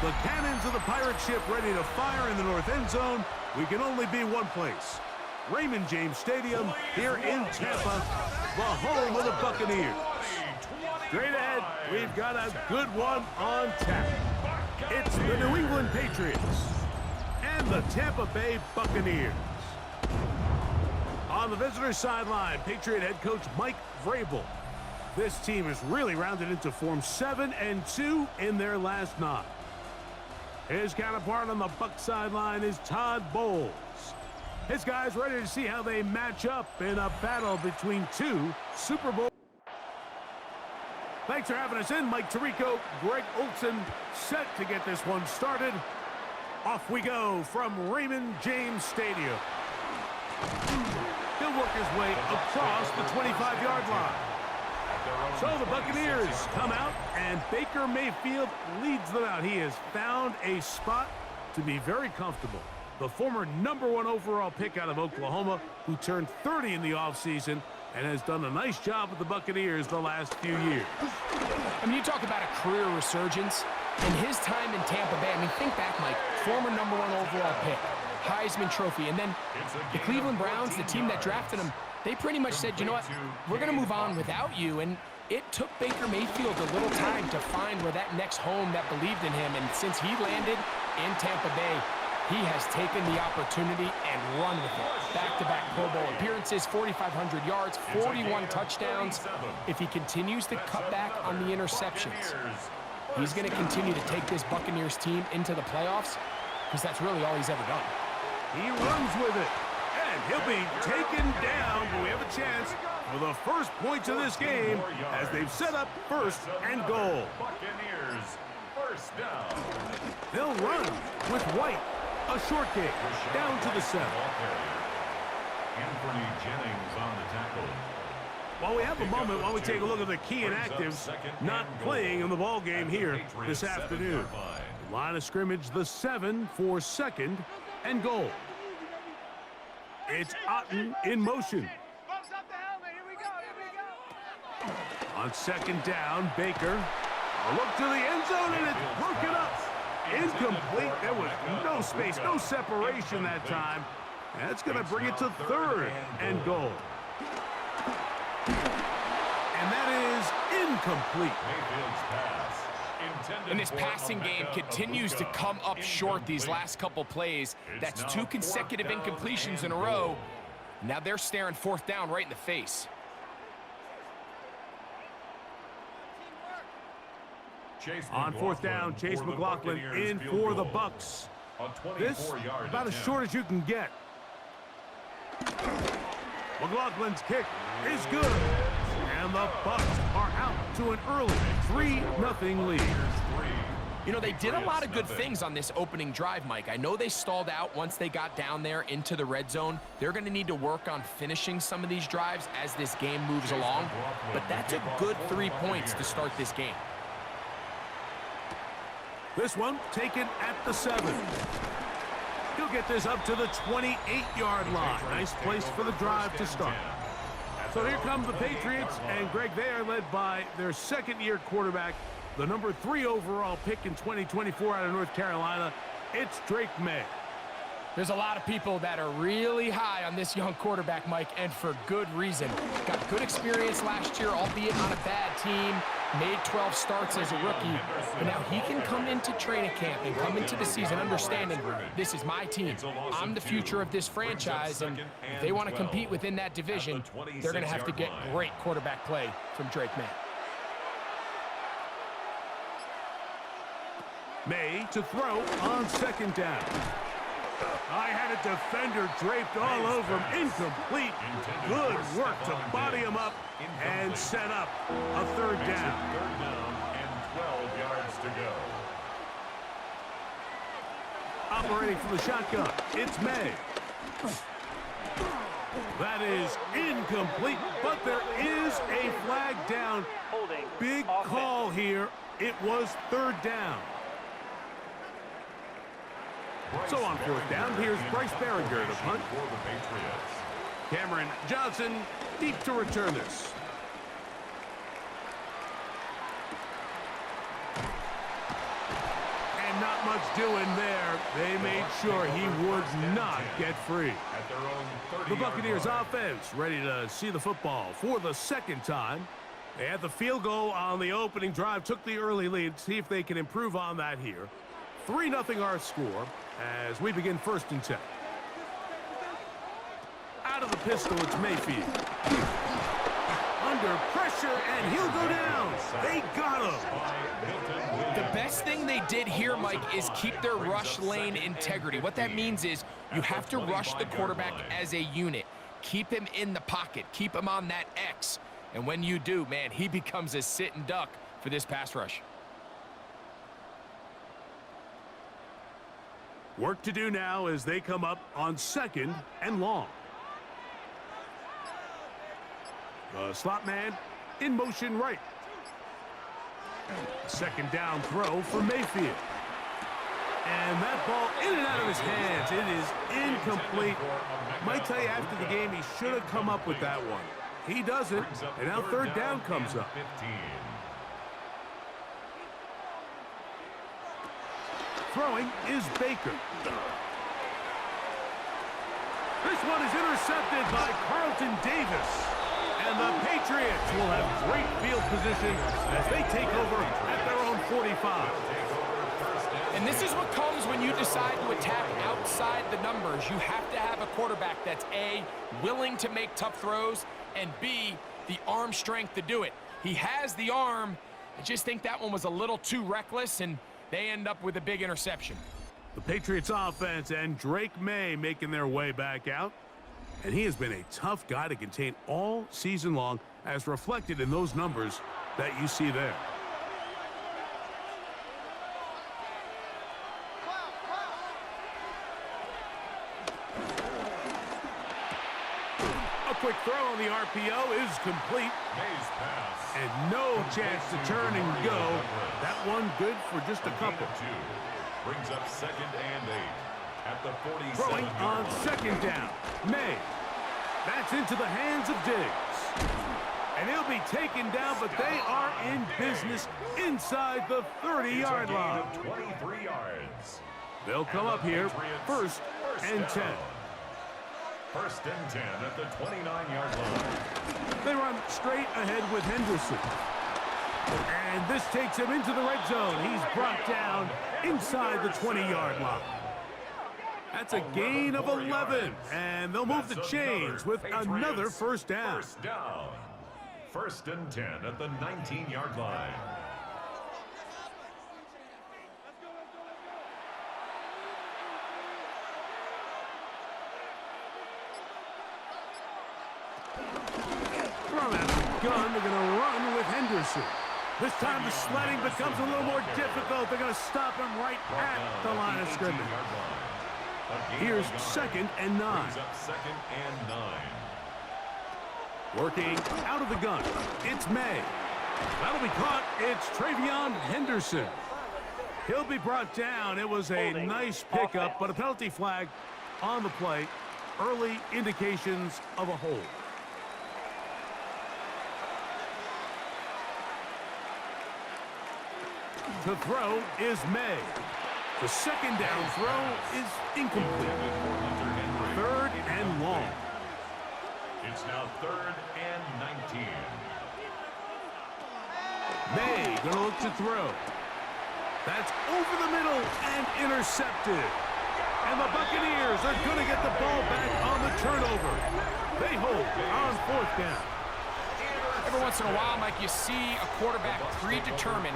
The cannons of the pirate ship ready to fire in the north end zone. We can only be one place. Raymond James Stadium here in Tampa, the home of the Buccaneers. Straight ahead, we've got a good one on tap. It's the New England Patriots and the Tampa Bay Buccaneers. On the visitor sideline, Patriot head coach Mike Vrabel. This team has really rounded into form 7-2 in their last 9. His counterpart on the Buck sideline is Todd Bowles. His guys ready to see how they match up in a battle between two Super Bowl. Thanks for having us in. Mike Tirico, Greg Olson, set to get this one started. Off we go from Raymond James Stadium. He'll work his way across the 25-yard line. So the Buccaneers come out, and Baker Mayfield leads them out. He has found a spot to be very comfortable. The former #1 overall pick out of Oklahoma, who turned 30 in the offseason and has done a nice job with the Buccaneers the last few years. I mean, you talk about a career resurgence. In his time in Tampa Bay, I mean, think back, Mike, former #1 overall pick, Heisman Trophy, and then the Cleveland Browns, the team that drafted him, they pretty much said, you know what, we're going to move on without you, and it took Baker Mayfield a little time to find where that next home that believed in him, and since he landed in Tampa Bay, he has taken the opportunity and run with it. Back-to-back Pro Bowl appearances, 4,500 yards, 41 touchdowns. If he continues to cut back on the interceptions, he's going to continue to take this Buccaneers team into the playoffs, because that's really all he's ever done. He runs with it, and he'll be taken down, but we have a chance for the first points of this game as they've set up 1st and goal. Buccaneers, 1st down. They'll run with White. A short kick down to the 7. Anthony Jennings on the tackle. While we have a moment, while we take a look at the key inactives not playing in the ball game here this afternoon. Line of scrimmage, the 7 for 2nd and goal. It's Otten in motion. On 2nd down, Baker. A look to the end zone, and it's broken up. Incomplete. There was no space, no separation that time. That's going to bring it to 3rd and goal. And that is incomplete. And this passing game continues to come up short these last couple plays. That's 2 consecutive incompletions in a row. Now they're staring 4th down right in the face. On 4th down, Chase McLaughlin in for the Bucks. This about as short as you can get. McLaughlin's kick is good. And the Bucks are out to an early 3-0 lead. You know, they did a lot of good things on this opening drive, Mike. I know they stalled out once they got down there into the red zone. They're going to need to work on finishing some of these drives as this game moves along. But that's a good 3 points to start this game. This one taken at the 7. He'll get this up to the 28-yard line. Nice place for the drive to start. So here come the Patriots, and Greg, they are led by their 2nd-year quarterback, the #3 overall pick in 2024 out of North Carolina. It's Drake May. There's a lot of people that are really high on this young quarterback, Mike, and for good reason. Got good experience last year, albeit on a bad team. Made 12 starts as a rookie. But now he can come into training camp and come into the season understanding this is my team. I'm the future of this franchise, and if they want to compete within that division, they're going to have to get great quarterback play from Drake May. May to throw on 2nd down. I had a defender draped all over him. Incomplete. Good work to body him up and set up a 3rd down. 3rd down and 12 yards to go. Operating from the shotgun, it's May. That is incomplete, but there is a flag down. Big call here. It was 3rd down. So on 4th down, here's Bryce Behringer to punt. Cameron Johnson deep to return this. And not much doing there. They made sure he would not get free. At their own 30-yard The Buccaneers line. offense ready to see the football for the second time. They had the field goal on the opening drive, took the early lead. See if they can improve on that here. 3-0 our score as we begin 1st and 10. Out of the pistol, it's Mayfield. Under pressure, and he'll go down. They got him. The best thing they did here, Mike, is keep their rush lane integrity. What that means is you have to rush the quarterback as a unit. Keep him in the pocket. Keep him on that X. And when you do, man, he becomes a sitting duck for this pass rush. Work to do now as they come up on 2nd and long. The slot man in motion right. 2nd down throw for Mayfield. And that ball in and out of his hands. It is incomplete. Might tell you after the game he should have come up with that one. He doesn't, and now 3rd down comes up. 15. Throwing is Baker. This one is intercepted by Carlton Davis. And the Patriots will have great field position as they take over at their own 45. And this is what comes when you decide to attack outside the numbers. You have to have a quarterback that's A, willing to make tough throws, and B, the arm strength to do it. He has the arm. I just think that one was a little too reckless, and they end up with a big interception. The Patriots offense and Drake May making their way back out. And he has been a tough guy to contain all season long, as reflected in those numbers that you see there. A quick throw on the RPO is complete. May's pass. And no chance to turn and go. That one good for just a couple. Brings up 2nd and 8 at the 47. Throwing on 2nd down. May. That's into the hands of Diggs. And he'll be taken down, but they are in business inside the 30-yard line. 23 yards. They'll come up here 1st and 10. 1st and 10 at the 29-yard line. They run straight ahead with Henderson. And this takes him into the red zone. He's brought down inside the 20-yard line. That's a gain of 11, and they'll move the chains with another 1st down. 1st down. 1st and 10 at the 19-yard line. From out of the gun, they're going to run with Henderson. This time the sledding becomes a little more difficult. They're going to stop him right at the line of scrimmage. Here's 2nd and 9. Brings up 2nd and 9. Working out of the gun, it's May. That'll be caught. It's Travion Henderson. He'll be brought down. It was a nice pickup, but a penalty flag on the play. Early indications of a hold. The throw is May. The 2nd down throw is incomplete. 3rd and long. It's now 3rd and 19. May gonna look to throw. That's over the middle and intercepted. And the Buccaneers are gonna get the ball back on the turnover. They hold on 4th down. Every once in a while, Mike, you see a quarterback predetermine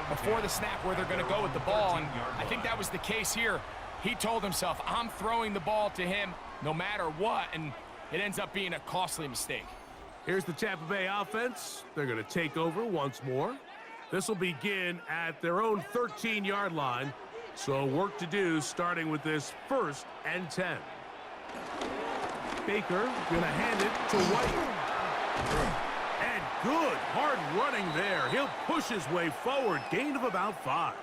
before the snap where they're going to go with the ball, and I think that was the case here. He told himself, I'm throwing the ball to him no matter what, and it ends up being a costly mistake. Here's the Tampa Bay offense. They're going to take over once more. This will begin at their own 13-yard line, so work to do starting with this 1st and 10. Baker going to hand it to White. And good hard running there. He'll push his way forward. Gain of about 5.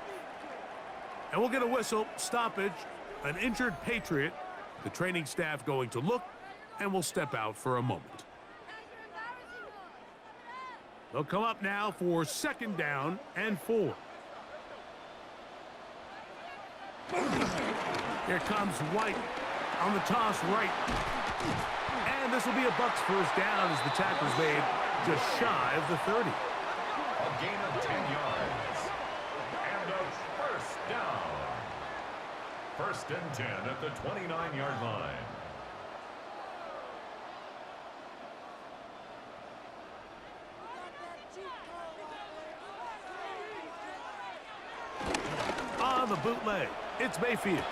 And we'll get a whistle. Stoppage. An injured Patriot. The training staff going to look, and we'll step out for a moment. They'll come up now for 2nd down and 4. Here comes White on the toss right. And this will be a Bucs first down as the tackle's made just shy of the 30. A gain of 10 yards. And a first down. First and 10 at the 29-yard line. On the bootleg, it's Mayfield.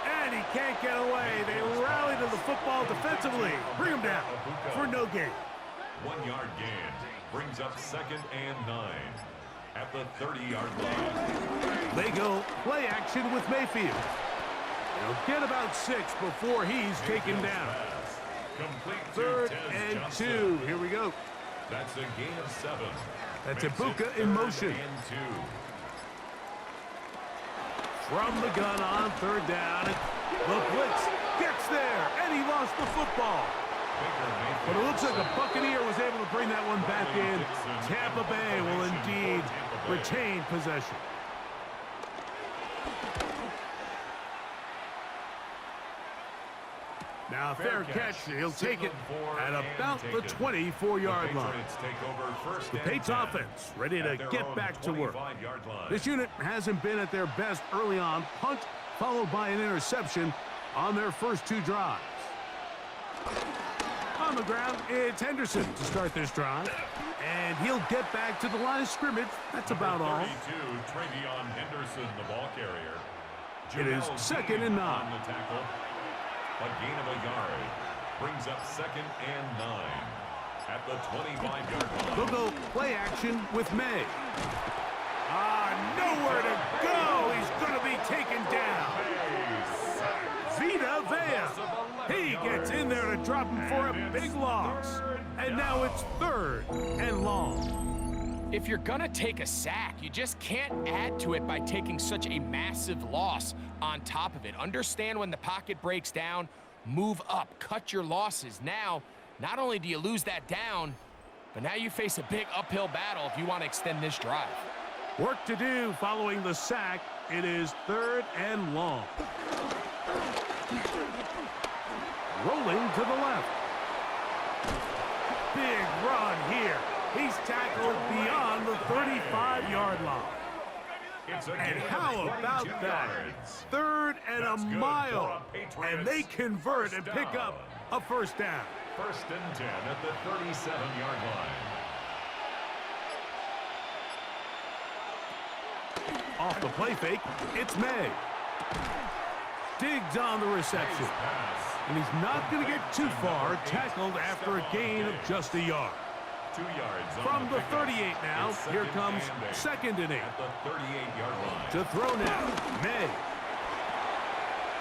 And he can't get away. They rally to the football defensively. Bring him down for no gain. 1 yard gain brings up 2nd and 9 at the 30-yard line. They go play action with Mayfield. He'll get about 6 before he's taken down. Complete 3rd and 2. Here we go. That's a gain of 7. That's Ibuka in motion. And 2. From the gun on 3rd down. The blitz gets there, and he lost the football. But it looks like the Buccaneer was able to bring that one back in. Tampa Bay will indeed retain possession. Now a fair catch. He'll take it at about the 24-yard line. The Patriots offense ready to get back to work. This unit hasn't been at their best early on. Punt followed by an interception on their first 2 drives. On the ground, it's Henderson to start this drive. And he'll get back to the line of scrimmage. That's about all. 32, Travion Henderson, the ball carrier. It is 2nd and 9. On the tackle. A gain of a yard brings up 2nd and 9 at the 25-yard line. They'll go play action with May. Nowhere to go. He's going to be taken down. Vita Vea. He gets in there to drop him for a big loss. And now it's 3rd and long. If you're gonna take a sack, you just can't add to it by taking such a massive loss on top of it. Understand when the pocket breaks down, move up, cut your losses. Now, not only do you lose that down, but now you face a big uphill battle if you want to extend this drive. Work to do following the sack. It is 3rd and long. Rolling to the left. Big run here. He's tackled beyond the 35-yard line. And how about that? 3rd and a mile. And they convert and pick up a first down. 1st and 10 at the 37-yard line. Off the play fake, it's May. Digs on the reception. And he's not going to get too far, tackled after a gain of just a yard. 2 yards from the 38 now. Here comes 2nd and 8. At the 38-yard line. To throw now, May.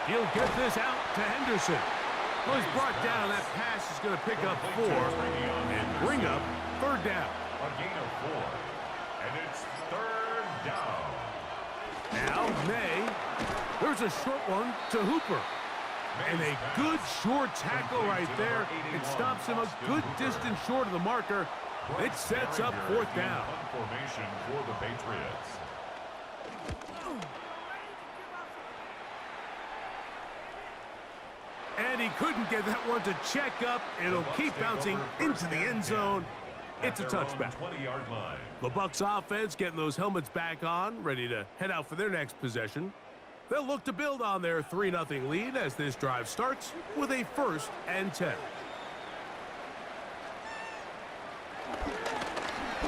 He'll get this out to Henderson. Well, he's brought down. That pass is going to pick up 4 and bring up 3rd down. A gain of 4. And it's 3rd down. Now, May. There's a short one to Hooper. And a good short tackle right there. It stops him a good distance short of the marker. It sets up 4th down. Formation for the Patriots. And he couldn't get that one to check up. It'll keep bouncing into the end zone. It's a touchback. 20-yard line. The Bucs offense getting those helmets back on, ready to head out for their next possession. They'll look to build on their 3-0 lead as this drive starts with a 1st and 10.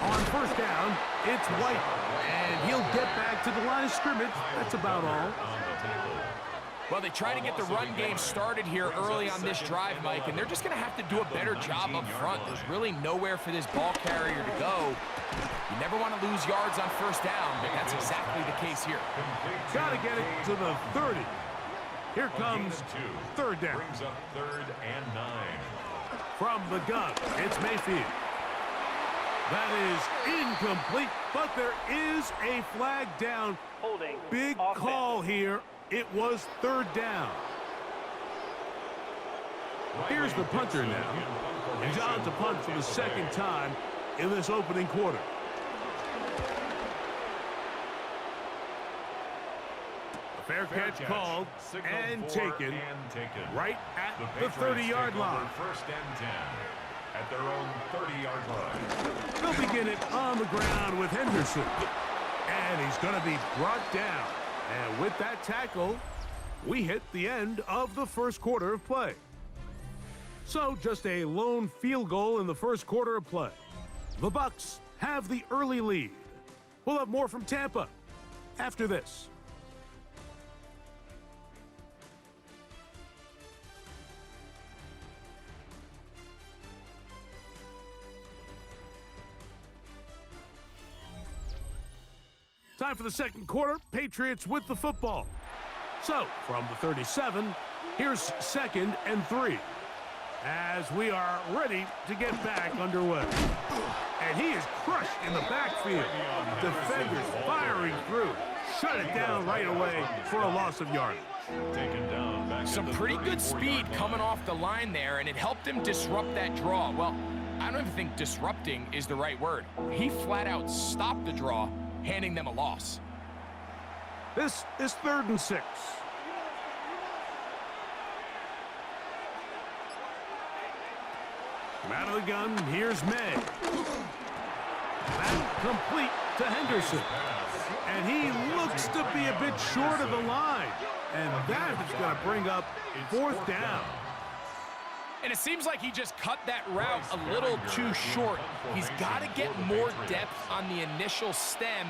On 1st down, it's White. And he'll get back to the line of scrimmage. That's about all. Well, they try to get the run game started here early on this drive, Mike, and they're just going to have to do a better job up front. There's really nowhere for this ball carrier to go. You never want to lose yards on 1st down, but that's exactly the case here. Got to get it to the 30. Here comes 3rd down. Brings up 3rd and 9. From the gun, it's Mayfield. That is incomplete, but there is a flag down. Holding. Big call here. It was 3rd down. Here's the punter now. He's on to punt for the 2nd time in this opening quarter. Fair catch called and taken right at the 30-yard line. First and 10 at their own 30-yard line. They'll begin it on the ground with Henderson. And he's going to be brought down. And with that tackle, we hit the end of the first quarter of play. So just a lone field goal in the first quarter of play. The Bucs have the early lead. We'll have more from Tampa after this. Time for the second quarter. Patriots with the football. So, from the 37, here's 2nd and 3. As we are ready to get back underway. And he is crushed in the backfield. Defenders firing through. Shut it down right away for a loss of yardage. Some pretty good speed coming off the line there, and it helped him disrupt that draw. Well, I don't even think disrupting is the right word. He flat out stopped the draw, handing them a loss. This is 3rd and 6. Out of the gun, here's May. That complete to Henderson. And he looks to be a bit short of the line. And that is going to bring up 4th down. And it seems like he just cut that route a little too short. He's got to get more depth on the initial stem,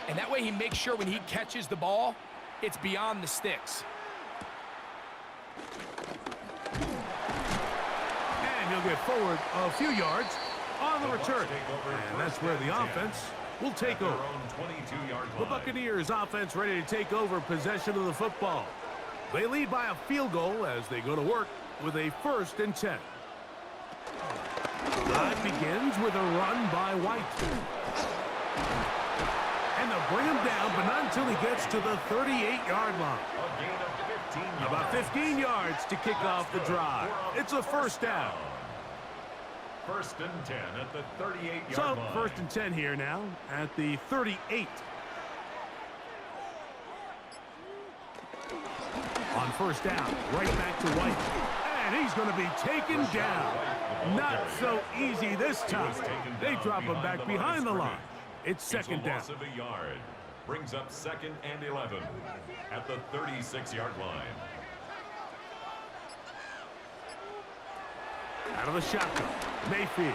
and that way he makes sure when he catches the ball, it's beyond the sticks. And he'll get forward a few yards on the return. And that's where the offense will take over. The Buccaneers offense ready to take over possession of the football. They lead by a field goal as they go to work with a 1st and 10. Drive begins with a run by White. And they'll bring him down, but not until he gets to the 38-yard line. About 15 yards to kick off the drive. It's a 1st down. 1st and 10 at the 38-yard so, line. 1st and 10 here now at the 38. On 1st down, right back to White. And he's going to be taken down. Not so easy this time. They drop him back behind the line. It's 2nd down. Loss of a yard. Brings up 2nd and 11 at the 36-yard line. Out of the shotgun, Mayfield.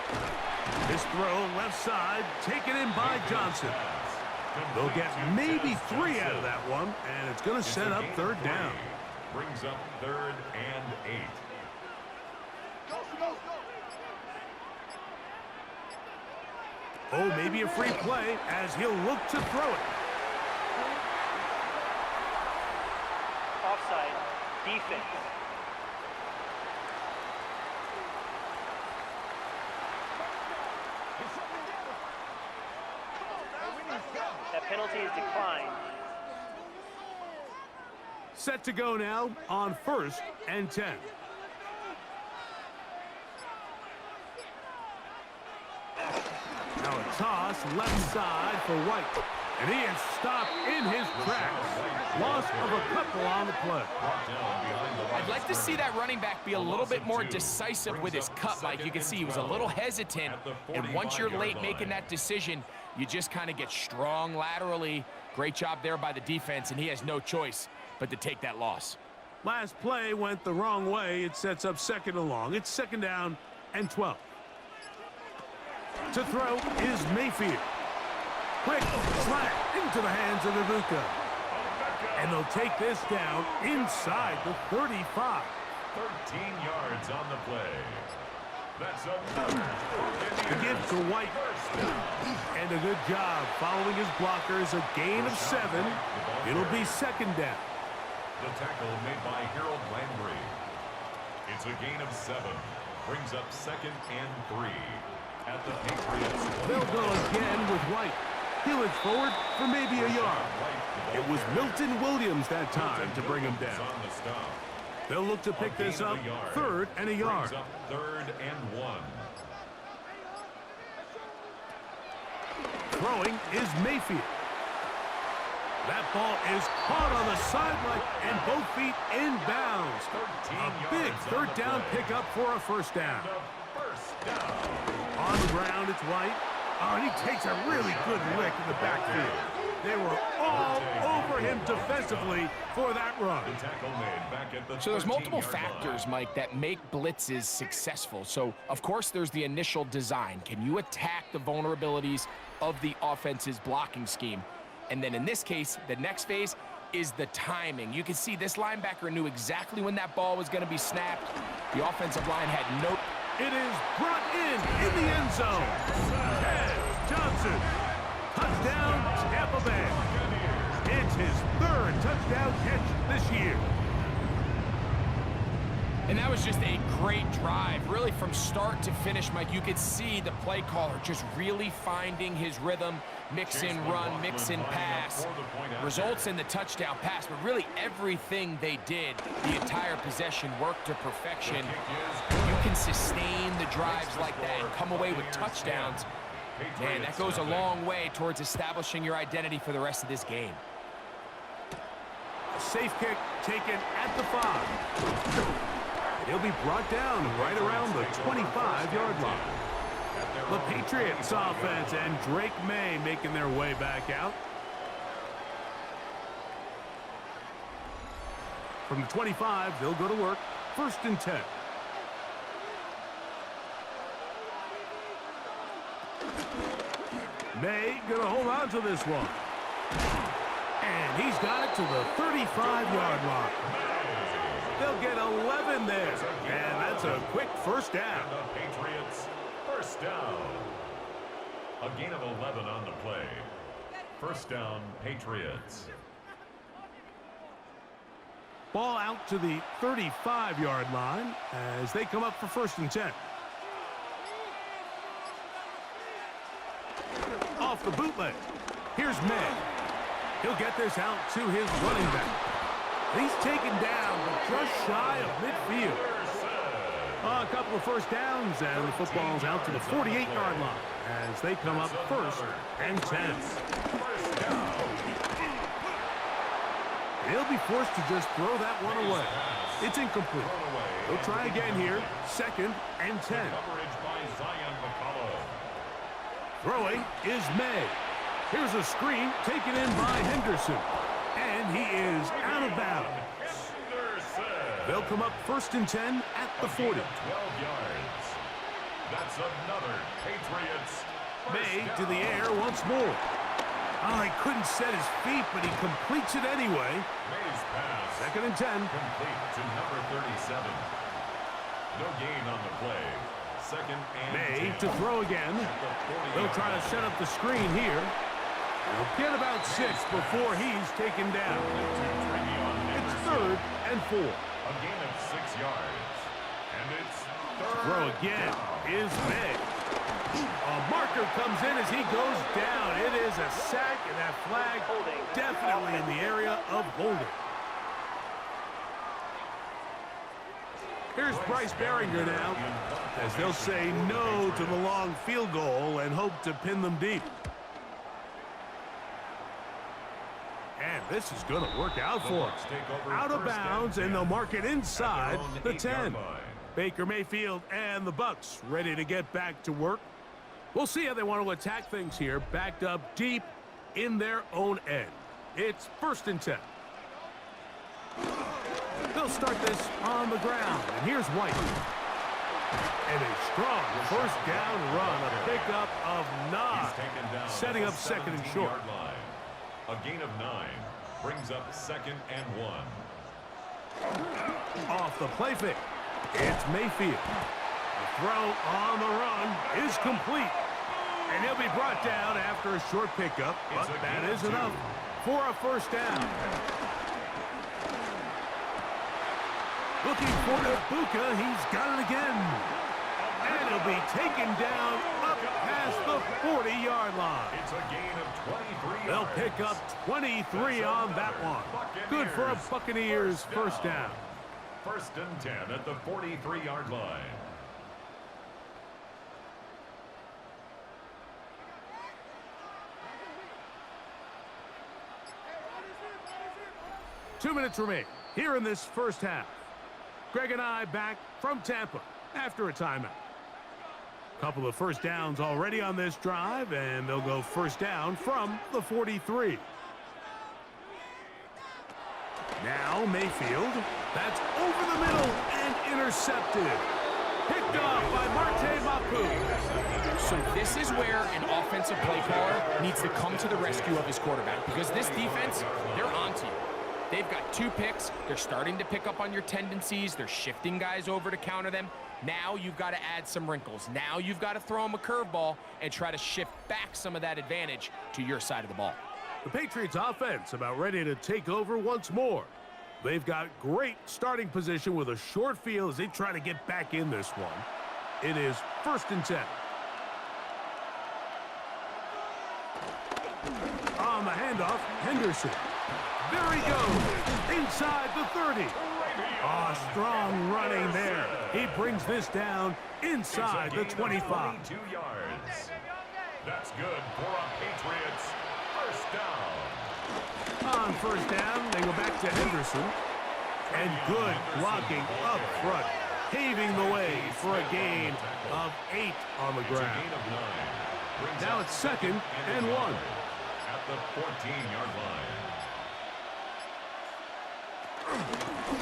This throw left side, taken in by Johnson. They'll get maybe 3 out of that one, and it's going to set up 3rd down. Brings up 3rd and 8. Oh, maybe a free play as he'll look to throw it. Offside, defense. That penalty is declined. Set to go now on 1st and 10. Now a toss left side for White. And he is stopped in his tracks. Loss of a couple on the play. I'd like to see that running back be a little bit more decisive with his cut, Mike. You can see he was a little hesitant, and once you're late making that decision, you just kind of get strong laterally. Great job there by the defense, and he has no choice but to take that loss. Last play went the wrong way. It sets up 2nd and long. It's 2nd down and 12. To throw is Mayfield. Quick slant into the hands of Ibuka. And they'll take this down inside the 35. 13 yards on the play. That's another. The give to White. And a good job following his blockers. A gain of 7. It'll be 2nd down. The tackle made by Harold Landry. It's a gain of 7. Brings up 2nd and 3 at the Patriots. They'll go again with White. He'll edge forward for maybe a yard. It was Milton Williams that time to bring him down. They'll look to pick this up 3rd and a yard. 3rd and 1. Throwing is Mayfield. That ball is caught on the sideline and both feet inbounds. A big third down pickup for a first down. On the ground, it's White. Oh, and he takes a really good lick in the backfield. They were all over him defensively for that run. So there's multiple factors, Mike, that make blitzes successful. So, of course, there's the initial design. Can you attack the vulnerabilities of the offense's blocking scheme? And then in this case, the next phase is the timing. You can see this linebacker knew exactly when that ball was going to be snapped. The offensive line had no... It is brought in the end zone. Ted Johnson. Touchdown, Tampa Bay. It's his third touchdown catch this year. And that was just a great drive. Really, from start to finish, Mike, you could see the play caller just really finding his rhythm. Mix in run, mix in pass. Results in the touchdown pass, but really everything they did, the entire possession worked to perfection. You can sustain the drives like that and come away with touchdowns. Man, that goes a long way towards establishing your identity for the rest of this game. A safe kick taken at the 5. He'll be brought down right around the 25-yard line. The Patriots offense and Drake May making their way back out. From the 25, they'll go to work. 1st and 10. May gonna hold on to this one. And he's got it to the 35-yard line. They'll get 11 there. And that's a quick first down. The Patriots, first down. A gain of 11 on the play. First down, Patriots. Ball out to the 35-yard line as they come up for 1st and 10. Off the bootleg. Here's May. He'll get this out to his running back. He's taken down, but just shy of midfield. A couple of first downs, and the football's out to the 48-yard line as they come up 1st and 10. He'll be forced to just throw that one away. It's incomplete. He'll try again here, 2nd and 10. Throwing is May. Here's a screen taken in by Henderson. And he is out of bounds. They'll come up 1st and 10 at the 40. 12 yards. That's another Patriots. May to the air once more. Oh, he couldn't set his feet, but he completes it anyway. May's pass. 2nd and 10. Complete to number 37. No gain on the play. 2nd and May 10. to throw again. They'll try to set up the screen here. He'll get about 6 before he's taken down. It's 3rd and 4. A gain of 6 yards. And it's third. Throw again is May. A marker comes in as he goes down. It is a sack, and that flag definitely in the area of holding. Here's Bryce Baringer now, as they'll say no to the long field goal and hope to pin them deep. And this is going to work out for us. Out of bounds, and they'll mark it inside the 10. Baker Mayfield and the Bucs ready to get back to work. We'll see how they want to attack things here, backed up deep in their own end. It's 1st and 10. They'll start this on the ground, and here's White. And a strong first down run, a pickup of 9, setting up 2nd and short. A gain of 9 brings up 2nd and 1. Off the play fake, it's Mayfield. The throw on the run is complete. And he'll be brought down after a short pickup, but that is enough for a first down. Looking for Ibuka, he's got it again. And he'll be taken down up past the 40-yard line. It's a gain of 23 They'll yards. pick up 23 on that one. Good for a Buccaneers first down. 1st and 10 at the 43-yard line. 2 minutes remain here in this first half. Greg and I back from Tampa after a timeout. Couple of first downs already on this drive, and they'll go first down from the 43. Now Mayfield. That's over the middle and intercepted. Picked off by Marte Mapu. So this is where an offensive play caller needs to come to the rescue of his quarterback, because this defense, they're onto you. They've got 2 picks. They're starting to pick up on your tendencies. They're shifting guys over to counter them. Now you've got to add some wrinkles. Now you've got to throw them a curveball and try to shift back some of that advantage to your side of the ball. The Patriots offense about ready to take over once more. They've got great starting position with a short field as they try to get back in this one. It is 1st and 10. On the handoff, Henderson. There he goes, inside the 30. Strong running there. He brings this down inside the 25. 22 yards. That's good for a Patriots first down. On first down, they go back to Henderson. And good blocking up front, paving the way for a gain of 8 on the ground. Now it's 2nd and 1. At the 14-yard line.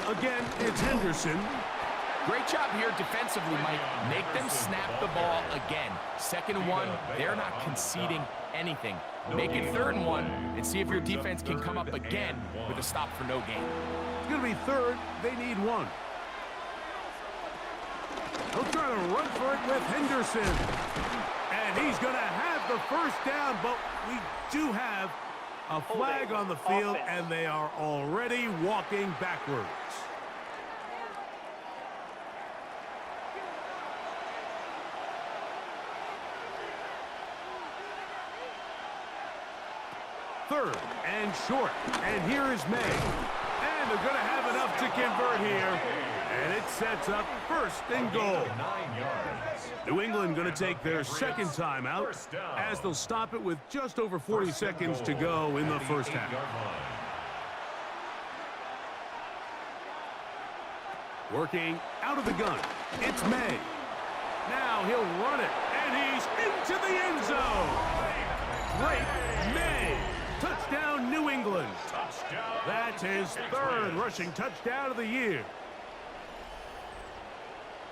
Again, it's Henderson. Great job here defensively, Mike. Make them snap the ball again. 2nd and 1, they're not conceding anything. Make it 3rd and 1 and see if your defense can come up again with a stop for no gain. It's going to be 3rd. They need 1. He'll try to run for it with Henderson. And he's going to have the first down, but we do have a flag on the field, and they are already walking backwards. Third and short, and here is May. And they're going to have enough to convert here, and it sets up 1st and goal. 9 yards. New England going to take their 2nd timeout as they'll stop it with just over 40 seconds to go in the first half. Working out of the gun, it's May. Now he'll run it, and he's into the end zone. Great May. Touchdown, New England. That's his 3rd rushing touchdown of the year.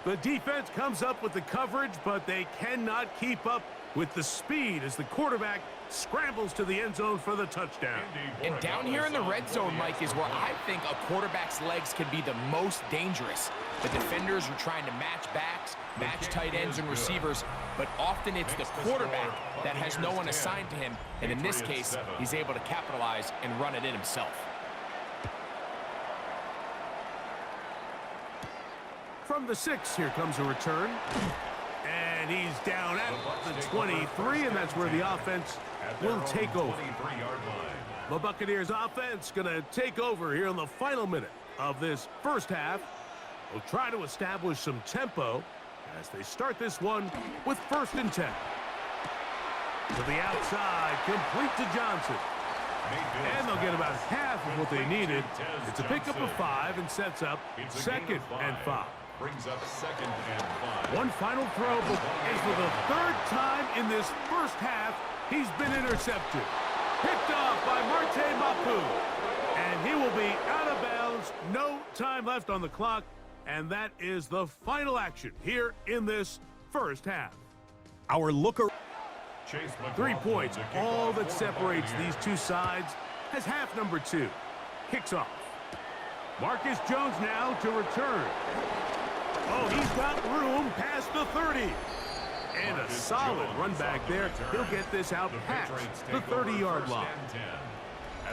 The defense comes up with the coverage, but they cannot keep up with the speed as the quarterback scrambles to the end zone for the touchdown. And down here in the red zone, Mike, is where I think a quarterback's legs can be the most dangerous. The defenders are trying to match backs, match tight ends and receivers, but often it's the quarterback that has no one assigned to him, and in this case, he's able to capitalize and run it in himself. From the 6, here comes a return. And he's down at the 23, and that's where the offense will take over. The Buccaneers offense going to take over here in the final minute of this first half. They'll try to establish some tempo as they start this one with 1st and 10. To the outside, complete to Johnson. And they'll get about half of what they needed. It's a pickup of 5 and sets up 2nd and 5. Brings up 2nd and 5. One final throw, but as for the 3rd time in this first half, he's been intercepted. Picked off by Marte Mapu. And he will be out of bounds. No time left on the clock. And that is the final action here in this first half. Our looker. 3 points, all that separates these two sides, as half number 2 kicks off. Marcus Jones now to return. Oh, he's got room past the 30. And a solid run back there. He'll get this out past the 30-yard line.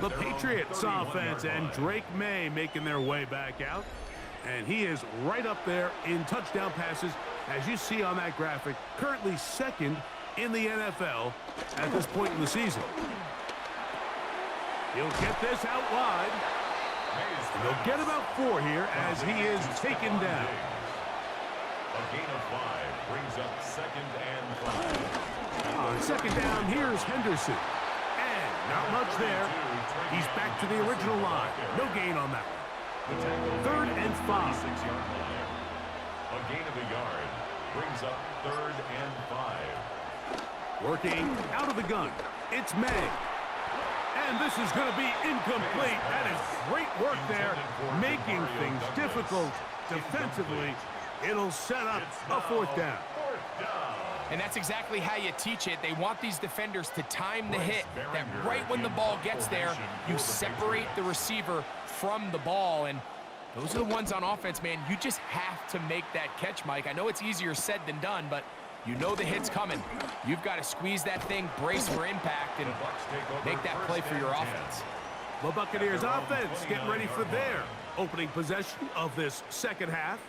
The Patriots offense and Drake May making their way back out. And he is right up there in touchdown passes, as you see on that graphic, currently 2nd in the NFL at this point in the season. He'll get this out wide. And they'll get about 4 here as he is taken down. A gain of 5 brings up 2nd and 5. On 2nd down, here's Henderson. And Not much there. He's back to the original line. No gain on that. 3rd and 5. 6-yard line. A gain of a yard brings up 3rd and 5. Working out of the gun. It's May. And this is going to be incomplete. That is great work there, making things difficult defensively. It'll set up a 4th down. And that's exactly how you teach it. They want these defenders to time the hit, that right when the ball gets there, you separate the receiver from the ball. And those are the ones on offense, man. You just have to make that catch, Mike. I know it's easier said than done, but you know the hit's coming. You've got to squeeze that thing, brace for impact, and make that play for your offense. The Buccaneers offense getting ready for their opening possession of this second half.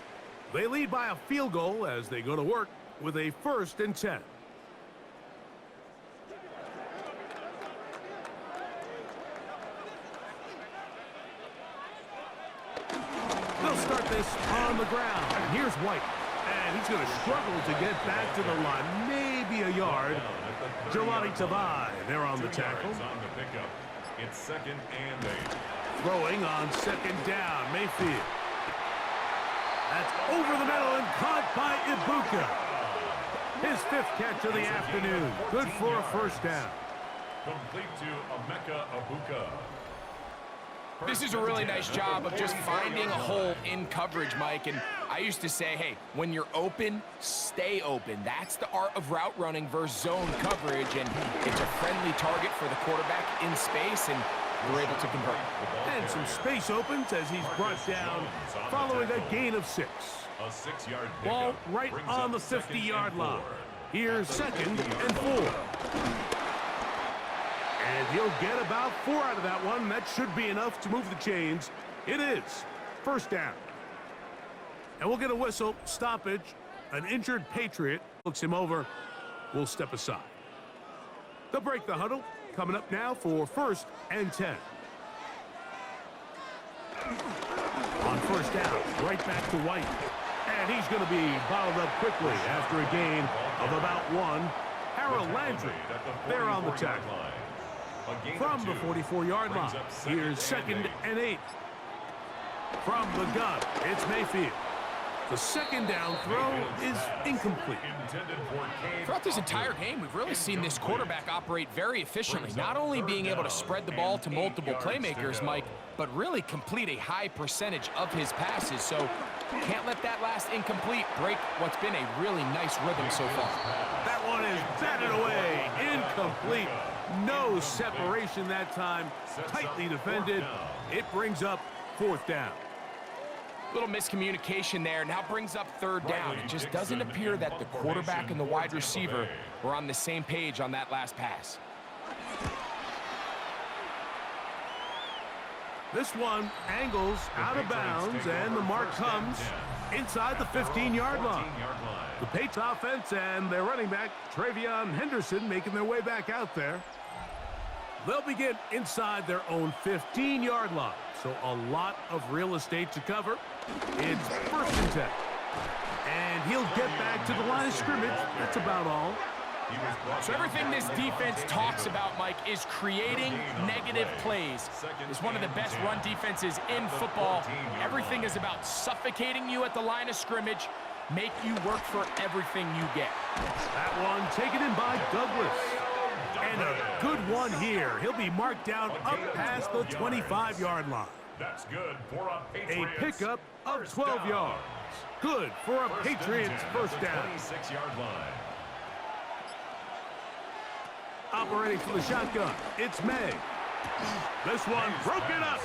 They lead by a field goal as they go to work with a 1st and 10. They'll start this on the ground. And here's White. And he's going to struggle to get back to the line. Maybe a yard. Jelani Tavai there on the tackle. It's 2nd and 8. Throwing on 2nd down. Mayfield. That's over the middle and caught by Ibuka. His 5th catch of the afternoon. Good for a 1st down. Complete to Emeka Ibuka. This is a really nice job of just finding a hole in coverage, Mike. And I used to say, hey, when you're open, stay open. That's the art of route running versus zone coverage. And it's a friendly target for the quarterback in space, and we're able to convert. And some space opens as he's brought down following a gain of 6. A 6-yard Ball right on the 50-yard line. Here's 2nd and 4. And he'll get about 4 out of that one. That should be enough to move the chains. It is 1st down. And we'll get a whistle, stoppage. An injured Patriot looks him over. We'll step aside. They'll break the huddle. Coming up now for 1st and 10. On 1st down, right back to White. And he's going to be bottled up quickly after a gain of about 1. Harold Landry there on the tackle. From the 44-yard line, here's 2nd and 8. From the gun, it's Mayfield. The 2nd down throw is incomplete. Throughout this entire game, we've really seen this quarterback operate very efficiently, not only being able to spread the ball to multiple playmakers, Mike, but really complete a high percentage of his passes. So can't let that last incomplete break what's been a really nice rhythm so far. That one is batted away. Incomplete. No separation that time. Tightly defended. It brings up 4th down. Little miscommunication there. Now brings up 3rd down. It just doesn't appear that the quarterback and the wide receiver were on the same page on that last pass. This one angles out of bounds, and the mark comes inside the 15-yard line. The Patriots offense and their running back, Travion Henderson, making their way back out there. They'll begin inside their own 15-yard line. So a lot of real estate to cover. It's 1st and 10. And he'll get back to the line of scrimmage. That's about all. So everything this defense talks about, Mike, is creating negative plays. It's one of the best run defenses in football. Everything is about suffocating you at the line of scrimmage, make you work for everything you get. That one taken in by Douglas. And a good one here. He'll be marked down up past the 25-yard line. That's good for a Patriots. A pickup of 12 yards. Good for a Patriots 1st down. 26-yard line. Operating from the shotgun, it's May. This one broken up.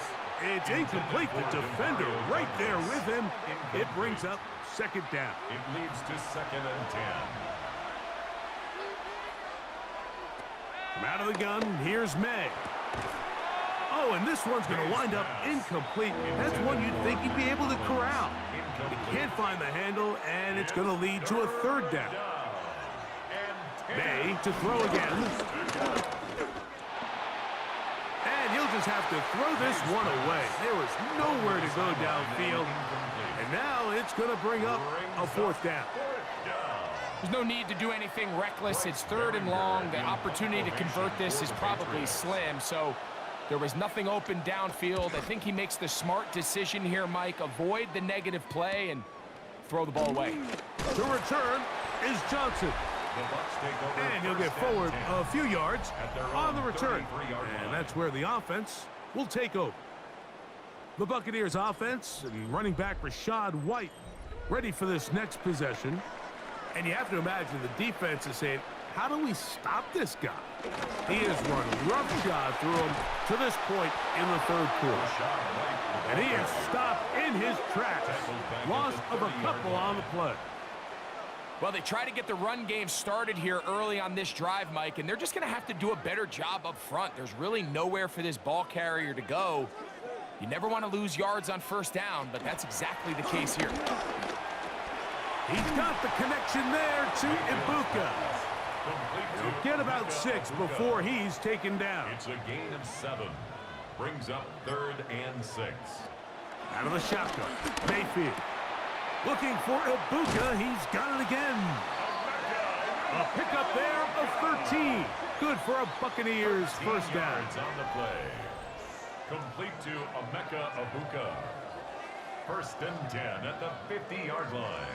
It's incomplete. The defender right there with him. It brings up 2nd down. It leads to 2nd and 10. From out of the gun, here's May. Oh, and this one's going to wind up incomplete. That's one you'd think he'd be able to corral. He can't find the handle, and it's going to lead to a 3rd down. May to throw again. And he'll just have to throw this one away. There was nowhere to go downfield. And now it's going to bring up a 4th down. There's no need to do anything reckless. It's 3rd and long. The opportunity to convert this is probably slim, so there was nothing open downfield. I think he makes the smart decision here, Mike. Avoid the negative play and throw the ball away. To return is Johnson. And he'll get forward a few yards on the return. And that's where the offense will take over. The Buccaneers offense and running back Rashad White ready for this next possession. And you have to imagine the defense is saying, how do we stop this guy? He has run roughshod through him to this point in the 3rd quarter. And he is stopped in his tracks. Loss of a couple on the play. Well, they try to get the run game started here early on this drive, Mike, and they're just going to have to do a better job up front. There's really nowhere for this ball carrier to go. You never want to lose yards on 1st down, but that's exactly the case here. He's got the connection there to Ibuka. He'll get about 6 before he's taken down. It's a gain of 7. Brings up 3rd and 6. Out of the shotgun, Mayfield. Looking for Ibuka. He's got it again. A pickup there of 13. Good for a Buccaneers 1st down. On the play. Complete to Emeka Ibuka. 1st and 10 at the 50-yard line.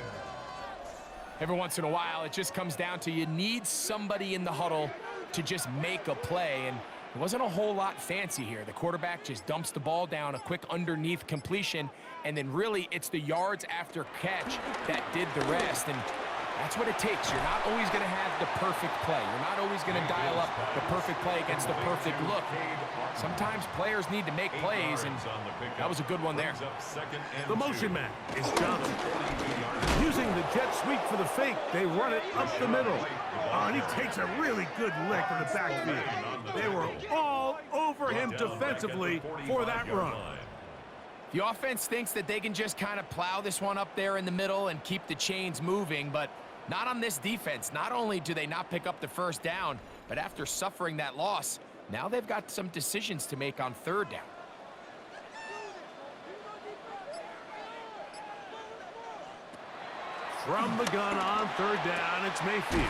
Every once in a while, it just comes down to you need somebody in the huddle to just make a play, and it wasn't a whole lot fancy here. The quarterback just dumps the ball down, a quick underneath completion, and then really it's the yards after catch that did the rest, and that's what it takes. You're not always going to have the perfect play. You're not always going to dial up the perfect play against the perfect look. Sometimes players need to make plays, and that was a good one there. The motion man is Johnson. Using the jet sweep for the fake, they run it up the middle. And he takes a really good lick in the backfield. They were all over him defensively for that run. The offense thinks that they can just kind of plow this one up there in the middle and keep the chains moving, but not on this defense. Not only do they not pick up the 1st down, but after suffering that loss, now they've got some decisions to make on 3rd down. From the gun on 3rd down, it's Mayfield.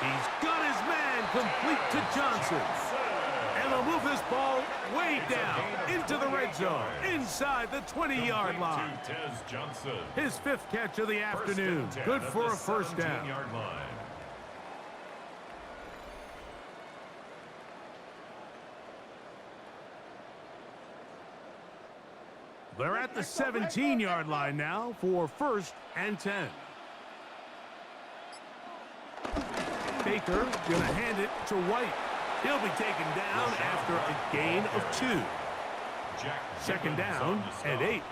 He's got his man complete to Johnson. And they'll move this ball way down into the red zone, inside the 20-yard line. His 5th catch of the afternoon. Good for a 1st down. They're at the 17-yard line now for 1st and 10. Baker going to hand it to White. He'll be taken down after a gain of 2. 2nd down and 8.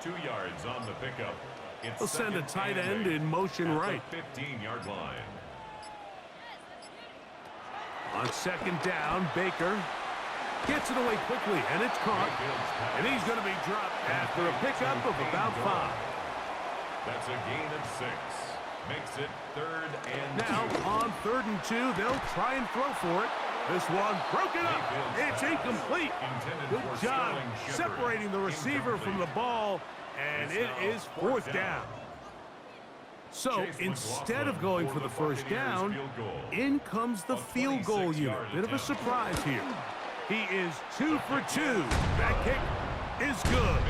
2 yards on the pickup. They'll send a tight end in motion right. 15-yard line. On 2nd down, Baker gets it away quickly, and it's caught. And he's going to be dropped after a pickup of about 5. That's a gain of 6. Makes it 3rd and 2. Now, on 3rd and 2, they'll try and throw for it. This one broken up. It's incomplete. Good job separating the receiver from the ball, and it is 4th down. So instead of going for the 1st down, in comes the field goal unit. Bit of a surprise here. He is 2 for 2. That kick is good.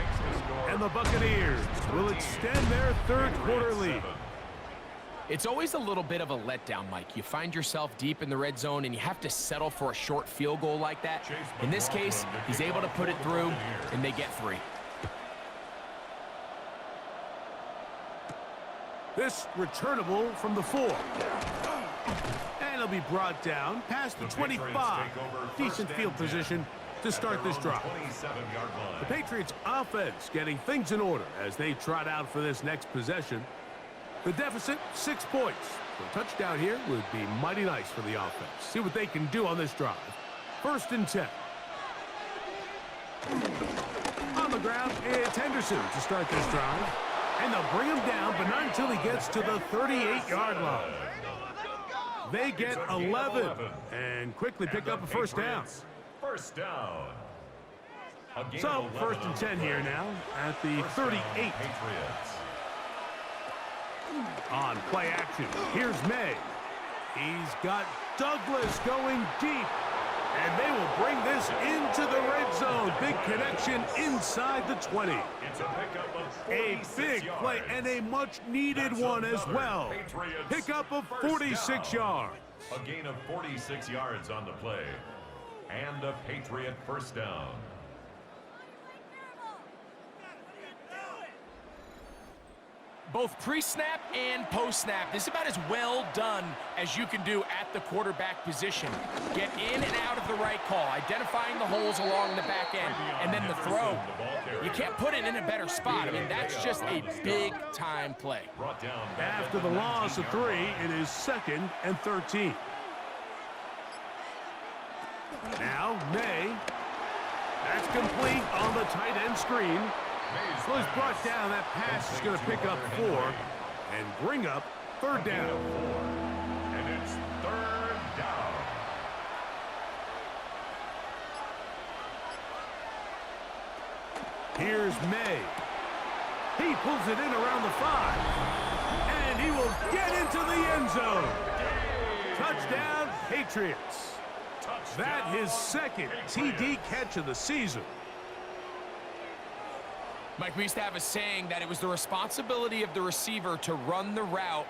And the Buccaneers will extend their 3rd quarter lead. It's always a little bit of a letdown, Mike. You find yourself deep in the red zone, and you have to settle for a short field goal like that. In this case, he's able to put it through, and they get 3. This returnable from the 4. And it'll be brought down past the 25. Decent field position to start this drive. The Patriots offense getting things in order as they trot out for this next possession. The deficit, 6 points. A touchdown here would be mighty nice for the offense. See what they can do on this drive. 1st and 10. On the ground, it's Henderson to start this drive. And they'll bring him down, but not until he gets to the 38-yard line. They get 11 and quickly pick up a 1st down. 1st down. So, 1st and 10 here now at the 38. On play action, here's May. He's got Douglas going deep. And they will bring this into the red zone. Big connection inside the 20. It's a pickup of A 46 big yards. play and a much-needed one as well. Patriots Pickup of first 46 down. yards. A gain of 46 yards on the play. And a Patriot first down. Both pre-snap and post-snap. This is about as well done as you can do at the quarterback position. Get in and out of the right call, identifying the holes along the back end, and then the throw. You can't put it in a better spot. I mean, that's just a big-time play. After the loss of 3, it is 2nd and 13. Now, May. That's complete on the tight end screen. So he's brought down. That pass is going to pick up 4 and bring up 3rd down. And it's 3rd down. Here's May. He pulls it in around the 5. And he will get into the end zone. Touchdown, Patriots. That his 2nd TD catch of the season. Mike, we used to have a saying that it was the responsibility of the receiver to run the route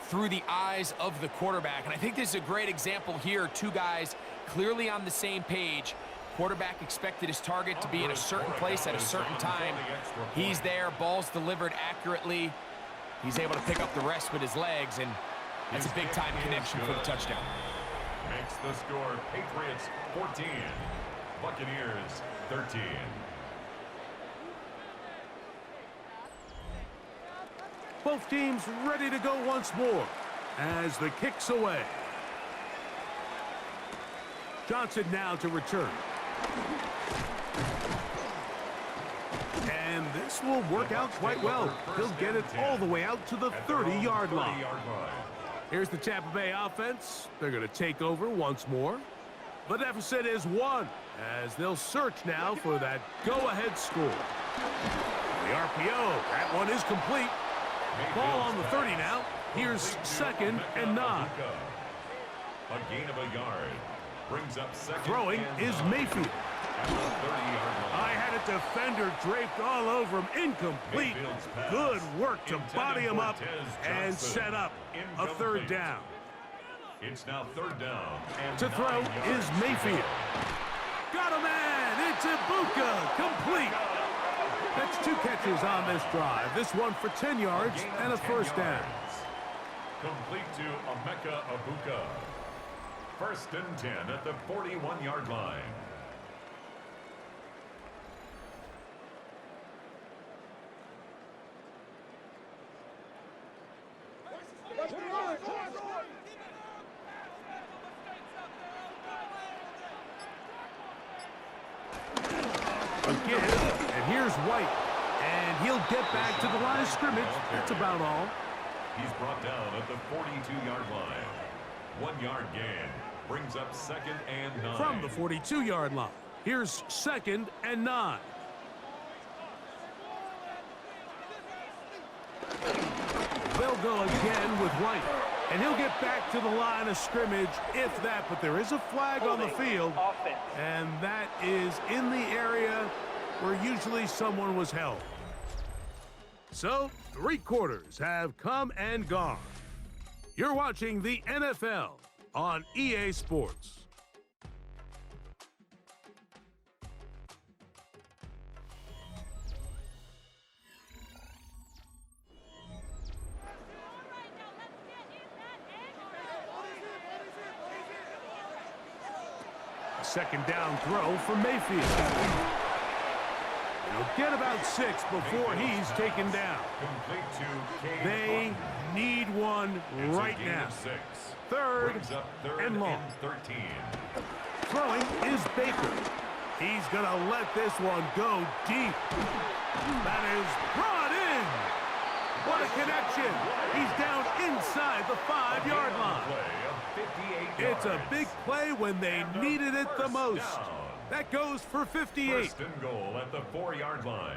through the eyes of the quarterback. And I think this is a great example here. 2 guys clearly on the same page. Quarterback expected his target to be in a certain place at a certain time. He's there, ball's delivered accurately. He's able to pick up the rest with his legs, and that's a big-time connection for the touchdown. Makes the score Patriots 14, Buccaneers 13. Both teams ready to go once more as the kick's away. Johnson now to return. And this will work out quite well. He'll get it all the way out to the 30-yard line. Here's the Tampa Bay offense. They're going to take over once more. The deficit is 1 as they'll search now for that go-ahead score. The RPO, that one is complete. Ball on the 30 now. Here's 2nd and 9. A gain of a yard. Brings up 2nd. Throwing is Mayfield. I had a defender draped all over him. Incomplete. Good work to body him up and set up a 3rd down. It's now 3rd down. And to throw is Mayfield. Got a man. It's Ibuka. Complete. That's 2 catches on this drive. This one for 10 yards and a 1st down. Complete to Emeka Ibuka. 1st and 10 at the 41-yard line. Again, and here's White. And he'll get back to the line of scrimmage. That's about all. He's brought down at the 42-yard line. 1-yard gain. Brings up 2nd and 9. From the 42-yard line. Here's 2nd and 9. They'll go again with White. And he'll get back to the line of scrimmage, if that. But there is a flag on the field. And that is in the area where usually someone was held. So, 3 quarters have come and gone. You're watching the NFL on EA Sports. Second down throw for Mayfield. He'll get about 6 before he's taken down. They need one right now. 3rd and long. 13. Throwing is Baker. He's going to let this one go deep. That is brought in. What a connection. He's down inside the 5-yard line. It's a big play when they needed it the most. That goes for 58. 1st and goal at the 4-yard line.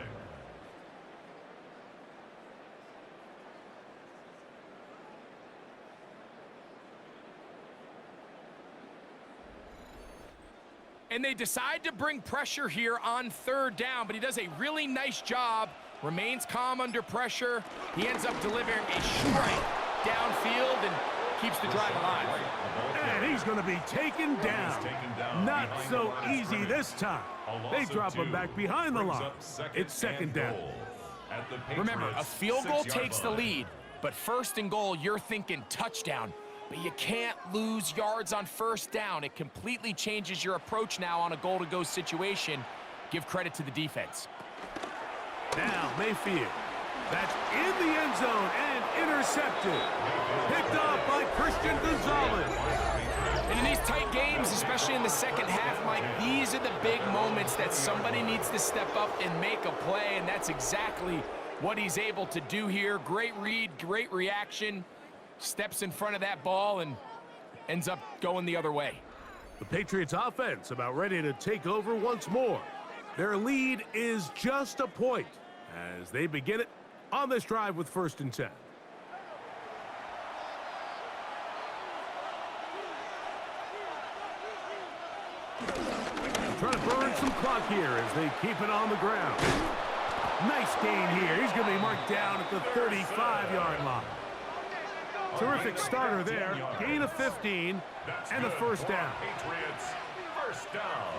And they decide to bring pressure here on 3rd down, but he does a really nice job. Remains calm under pressure. He ends up delivering a strike downfield and keeps the drive alive. And he's going to be taken down. Not so easy this time. They drop him back behind the line. It's 2nd down. Remember, a field goal takes the lead, but 1st and goal, you're thinking touchdown. But you can't lose yards on 1st down. It completely changes your approach now on a goal-to-go situation. Give credit to the defense. Now Mayfield. That's in the end zone and intercepted. Picked off by Christian Gonzalez. And in these tight games, especially in the 2nd half, Mike, these are the big moments that somebody needs to step up and make a play, and that's exactly what he's able to do here. Great read, great reaction. Steps in front of that ball and ends up going the other way. The Patriots offense about ready to take over once more. Their lead is just a point as they begin it on this drive with 1st and 10. Trying to burn some clock here as they keep it on the ground. Nice gain here. He's going to be marked down at the 35-yard line. Terrific starter there. Gain of 15 and a 1st down. Patriots, 1st down.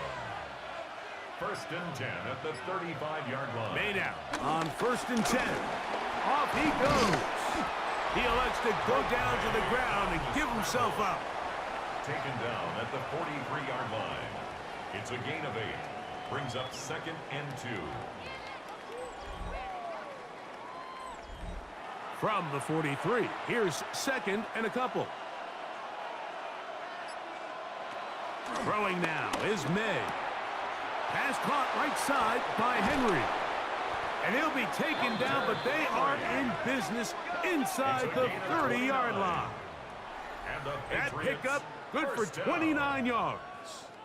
1st and 10 at the 35-yard line. Made out on 1st and 10. Off he goes. He elects to go down to the ground and give himself up. Taken down at the 43-yard line. It's a gain of 8. Brings up 2nd and 2. From the 43, here's 2nd and a couple. Throwing now is May. Pass caught right side by Henry. And he'll be taken down, but they are in business inside the 30-yard line. That pickup good for 29 yards.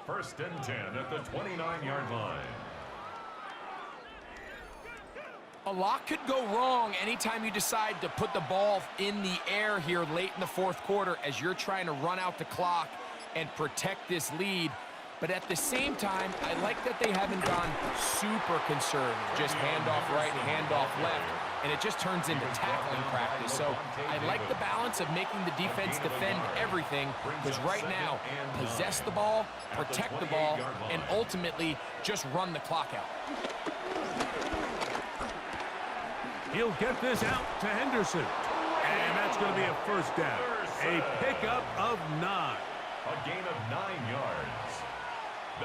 1st and 10 at the 29-yard line. A lot could go wrong anytime you decide to put the ball in the air here late in the 4th quarter as you're trying to run out the clock and protect this lead. But at the same time, I like that they haven't gone super conservative. Just handoff right, handoff left, and it just turns into tackling practice. So I like the balance of making the defense defend everything, because right now, possess the ball, protect the ball, and ultimately just run the clock out. He'll get this out to Henderson. And that's going to be a 1st down. A pickup of 9. A gain of 9 yards.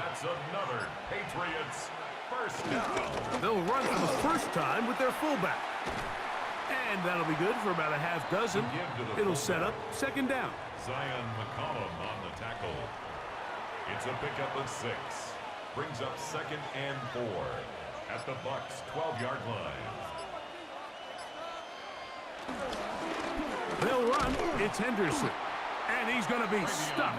That's another Patriots 1st down. They'll run for the 1st time with their fullback. And that'll be good for about a half dozen. It'll set up 2nd down. Zion McCollum on the tackle. It's a pickup of 6. Brings up 2nd and 4 at the Bucs 12-yard line. They'll run. It's Henderson. And he's going to be stuck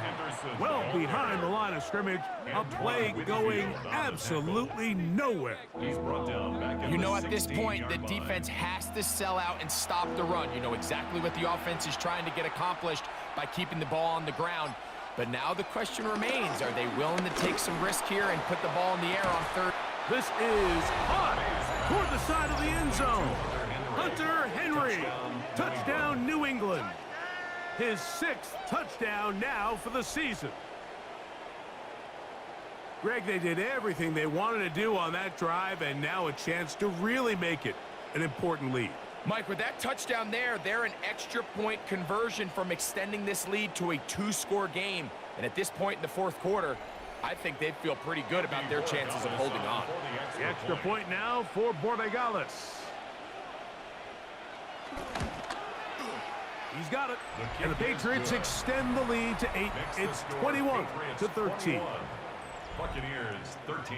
well behind the line of scrimmage. A play going absolutely nowhere. He's brought down back at You know, at this point, the defense has to sell out and stop the run. You know exactly what the offense is trying to get accomplished by keeping the ball on the ground. But now the question remains, are they willing to take some risk here and put the ball in the air on 3rd? This is hot toward the side of the end zone. Hunter Henry. Touchdown, New England. His 6th touchdown now for the season. Greg, they did everything they wanted to do on that drive, and now a chance to really make it an important lead. Mike, with that touchdown there, they're an extra point conversion from extending this lead to a 2-score game. And at this point in the 4th quarter, I think they feel pretty good about their chances of holding on. The extra point now for Borregales. He's got it. And the Patriots extend the lead to 8. It's 21-13. Buccaneers 13.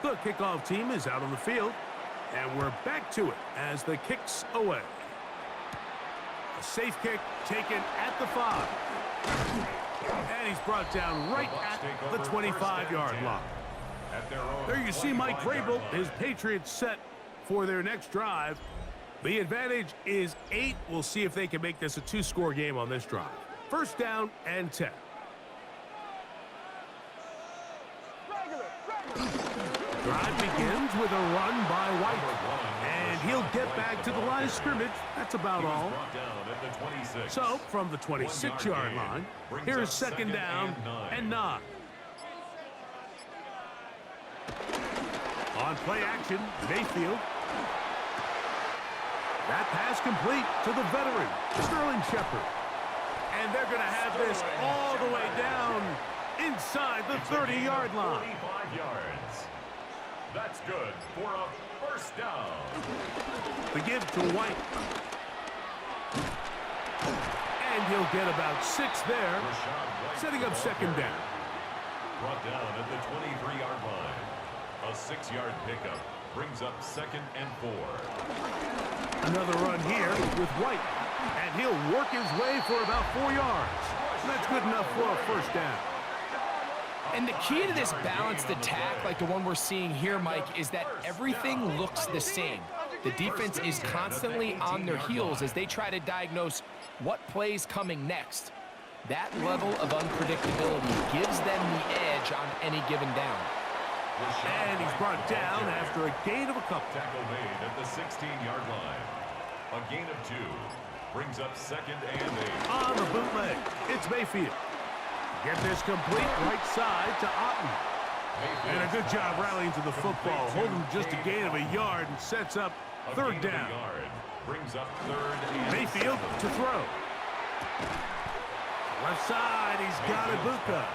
The kickoff team is out on the field. And we're back to it as the kick's away. A safe kick taken at the 5. And he's brought down right at the 25-yard line. There you see Mike Vrabel, his Patriots set for their next drive. The advantage is 8. We'll see if they can make this a 2-score game on this drive. First down and 10. Drive begins with a run by White. And he'll get back to the line of scrimmage. That's about all. So, from the 26-yard line, here's second down and 9. On play action, Mayfield. That pass complete to the veteran, Sterling Shepard. And they're going to have this all the way down inside the 30-yard line. 25 yards. That's good for a first down. The give to White. And he'll get about 6 there, setting up second down. Brought down at the 23-yard line. A 6-yard pickup brings up second and 4. Another run here with White. And he'll work his way for about 4 yards. That's good enough for a first down. And the key to this balanced attack, like the one we're seeing here, Mike, is that everything looks the same. The defense is constantly on their heels as they try to diagnose what play's coming next. That level of unpredictability gives them the edge on any given down. And he's brought down after a gain of a couple. Tackle made at the 16-yard line. A gain of 2 brings up second and 8. On the bootleg, it's Mayfield. Get this complete right side to Otten. And a good job rallying to the football, holding just a gain of a yard and sets up third down. Brings up third and Mayfield to throw. Left side, he's got Ibuka.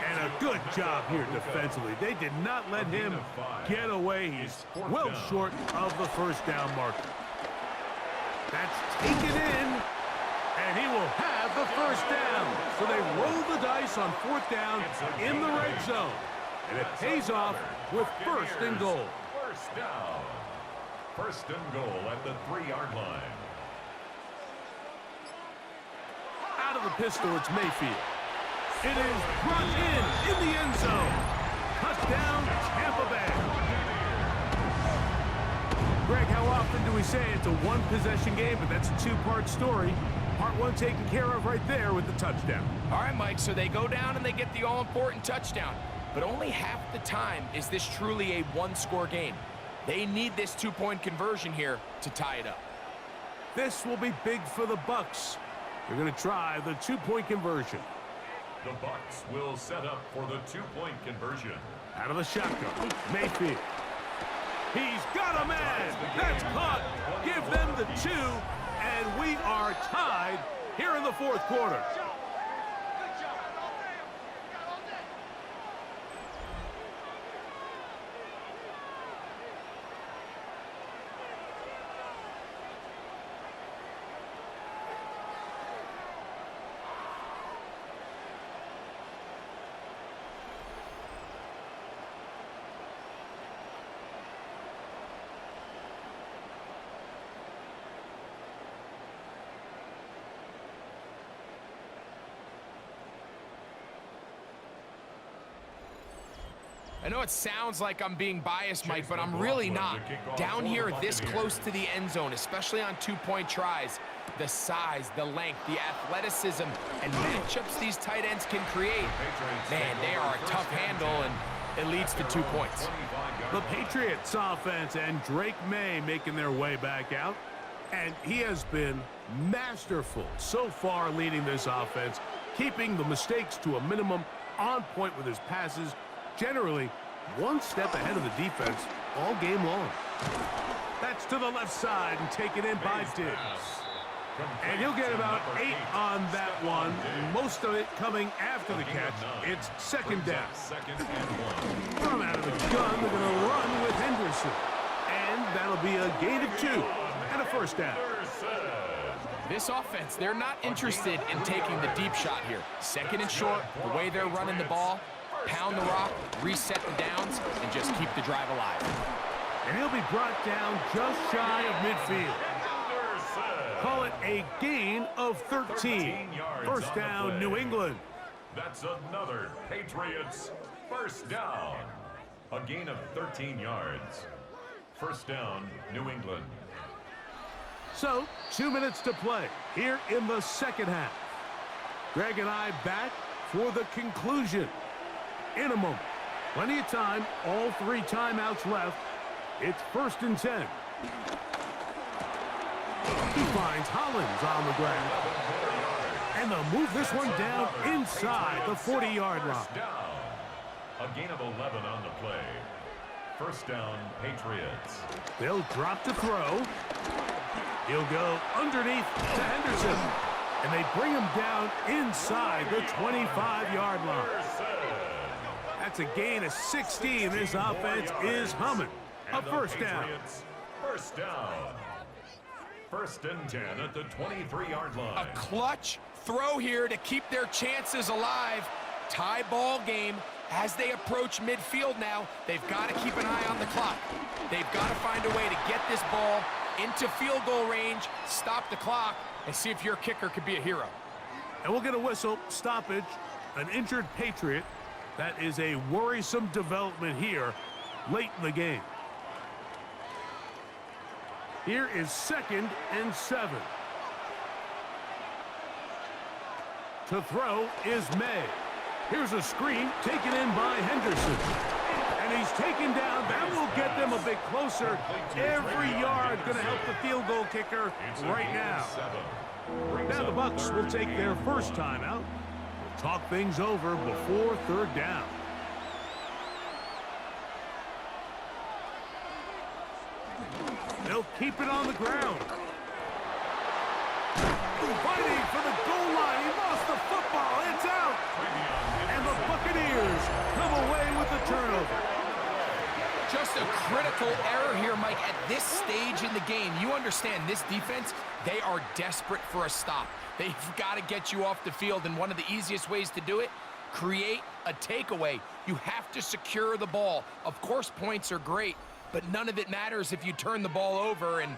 And a good job here defensively. They did not let him get away. He's well short of the first down marker. That's taken in, and he will have the first down. So they roll the dice on fourth down in the red zone. And it pays off with first and goal. First down. First and goal at the 3-yard line. Out of the pistol, it's Mayfield. It is brought in the end zone. Touchdown, Tampa Bay. Greg, how often do we say it's a one-possession game, but that's a 2-part story? Part 1 taken care of right there with the touchdown. All right, Mike, so they go down and they get the all-important touchdown. But only half the time is this truly a one-score game. They need this 2-point conversion here to tie it up. This will be big for the Bucs. They're going to try the 2-point conversion. The Bucs will set up for the 2-point conversion. Out of the shotgun, Mayfield. He's got a man. That's caught. Give them the 2, and we are tied here in the fourth quarter. I know it sounds like I'm being biased, Mike, but I'm really not. Down here this close to the end zone, especially on 2-point tries, the size, the length, the athleticism, and matchups these tight ends can create, man, they are a tough handle, and it leads to 2 points. The Patriots offense and Drake May making their way back out. And he has been masterful so far leading this offense, keeping the mistakes to a minimum, on point with his passes, generally one step ahead of the defense all game long. That's to the left side and taken in by Diggs. And he'll get about 8 on that one, most of it coming after the catch. It's second down. From out of the gun, they're going to run with Henderson. And that'll be a gain of 2 and a first down. This offense, they're not interested in taking the deep shot here. Second and short, the way they're running the ball, pound the rock, reset the downs, and just keep the drive alive. And he'll be brought down just shy of midfield. Call it a gain of 13. First down, New England. That's another Patriots first down. A gain of 13 yards. First down, New England. So, 2 minutes to play here in the second half. Greg and I back for the conclusion in a moment. Plenty of time, all 3 timeouts left. It's 1st and 10. He finds Hollins on the ground. And they'll move this one down inside the 40-yard line. A gain of 11 on the play. 1st down, Patriots. They'll drop to throw. He'll go underneath to Henderson. And they bring him down inside the 25-yard line. That's a gain of 16. This offense is humming. A 1st down. 1st down. 1st and 10 at the 23-yard line. A clutch throw here to keep their chances alive. Tie ball game. As they approach midfield now, they've got to keep an eye on the clock. They've got to find a way to get this ball into field goal range, stop the clock, and see if your kicker could be a hero. And we'll get a whistle, stoppage, an injured Patriot. That is a worrisome development here late in the game. Here is 2nd and 7. To throw is May. Here's a screen taken in by Henderson. And he's taken down. That will get them a bit closer. Every yard going to help the field goal kicker right now. Now the Bucs will take their 1st timeout. We'll talk things over before 3rd down. They'll keep it on the ground. Fighting for the goal line. He lost the football. It's out. And the Buccaneers come away with the turnover. Just a critical error here, Mike, at this stage in the game. You understand this defense, they are desperate for a stop. They've got to get you off the field, and one of the easiest ways to do it, create a takeaway. You have to secure the ball. Of course, points are great, but none of it matters if you turn the ball over, and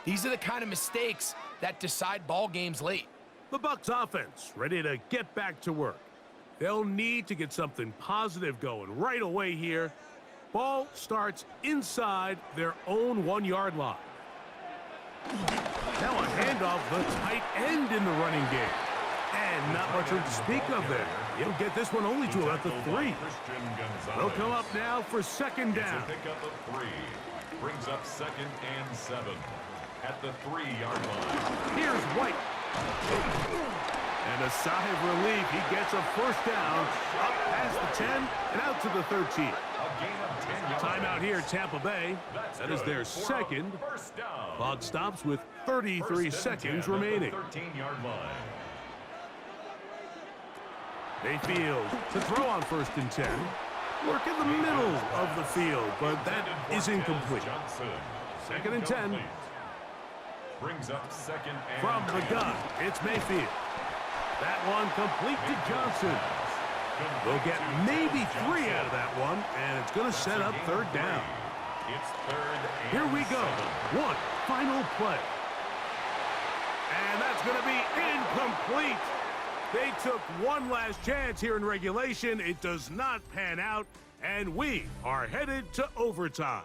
these are the kind of mistakes that decide ball games late. The Bucs offense ready to get back to work. They'll need to get something positive going right away here. Ball starts inside their own 1-yard line. Now a handoff, the tight end in the running game. And not much room to speak of there. He'll get this one only to about the 3. They'll come up now for 2nd down. It's a pickup of 3. Brings up 2nd and 7 at the 3-yard line. Here's White. And a sigh of relief. He gets a 1st down up past the 10 and out to the 13. Timeout here, Tampa Bay. That is their 2nd. Clock stops with 33 seconds remaining. 13-yard line. Mayfield to throw on 1st and 10. Work in the middle of the field, but that is incomplete. 2nd and 10. Brings up 2nd and From the gun, it's Mayfield. That one complete to Johnson. They'll get maybe 3 out of that one, and it's going to set up 3rd down. It's 3rd and Here we go. 7. One final play. And that's going to be incomplete. They took one last chance here in regulation. It does not pan out, and we are headed to overtime.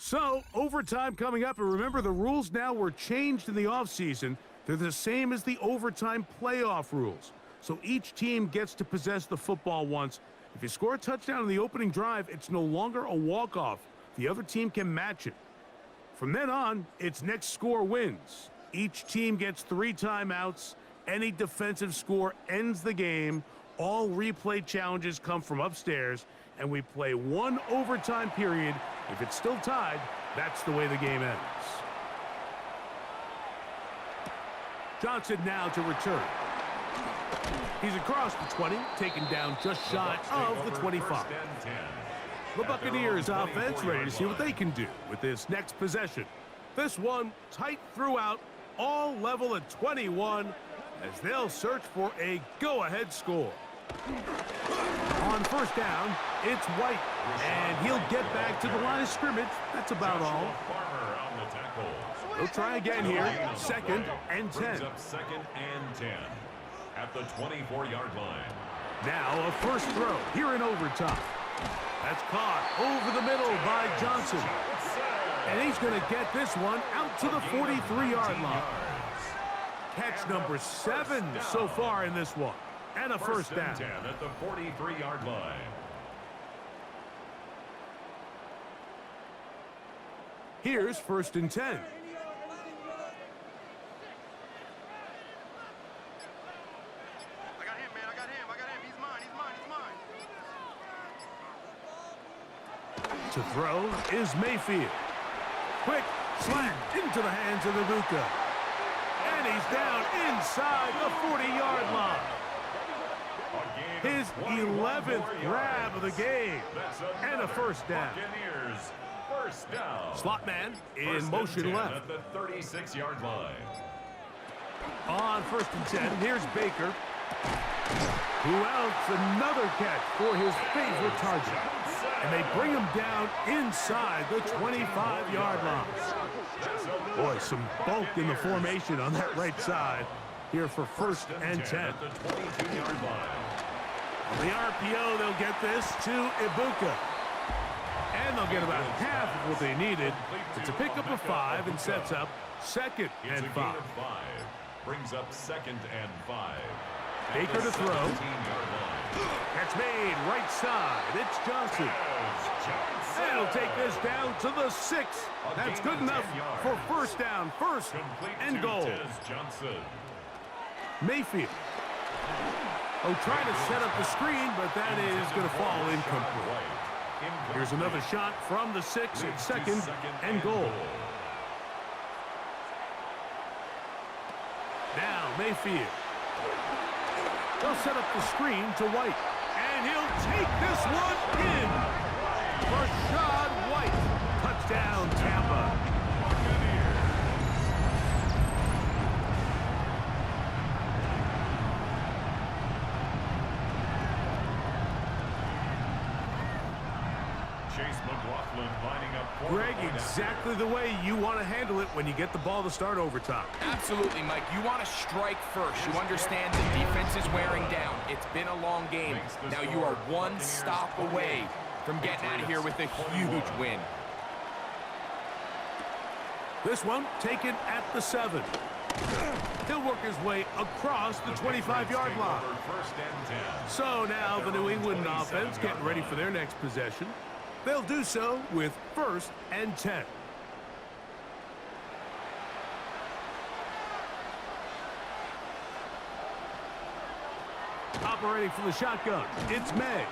So, overtime coming up, and remember the rules now were changed in the offseason. They're the same as the overtime playoff rules. So each team gets to possess the football once. If you score a touchdown in the opening drive, it's no longer a walk-off. The other team can match it. From then on, it's next score wins. Each team gets 3 timeouts. Any defensive score ends the game. All replay challenges come from upstairs, and we play 1 overtime period. If it's still tied, that's the way the game ends. Johnson now to return. He's across the 20, taken down just shy of the 25. The Buccaneers offense ready to see what they can do with this next possession. This one tight throughout, all level at 21, as they'll search for a go-ahead score. On first down, it's White, and he'll get back to the line of scrimmage. That's about all. Farmer on the tackle. They'll try again here. Second and 10. Brings up second and 10 at the 24-yard line. Now a first throw here in overtime. That's caught over the middle by Johnson. And he's going to get this one out to the 43-yard line. Catch number 7 so far in this one. And a first down. 10 at the 43-yard line. Here's first and 10. I got him, man. I got him. He's mine. To throw is Mayfield. Quick slant into the hands of Ibuka. And he's down inside the 40-yard line. His 11th grab of the game. And a first down. Buccaneers, first down. Slot man in First and motion 10 left. at the 36-yard line. On first and 10, here's Baker. Who else? Another catch for his favorite target. And they bring him down inside the 25-yard line. Boy, some bulk in the formation on that right side here for first and 10. At the 22-yard line. On the RPO, they'll get this to Ibuka. And they'll get about half of what they needed. It's a pickup of 5 and sets up second It's and a 5. gain of 5. Brings up second and 5. At Baker the to throw. 17-yard line. Catch made right side. It's Johnson. And he'll take this down to the 6. That's good enough for first down, first and goal. Johnson. Mayfield. Oh, trying to set up the screen, but that is going to fall incomplete. Here's another shot from the 6 at second and goal. Now Mayfield. They'll set up the screen to White. And he'll take this one in. Rashad White. Touchdown, Tampa. Greg, exactly the way you want to handle it when you get the ball to start overtime. Absolutely, Mike. You want to strike first. You understand the defense is wearing down. It's been a long game. Now you are one stop away from getting out of here with a huge win. This one taken at the 7. He'll work his way across the 25-yard line. So now the New England offense getting ready for their next possession. They'll do so with first and 10. Operating from the shotgun, it's May.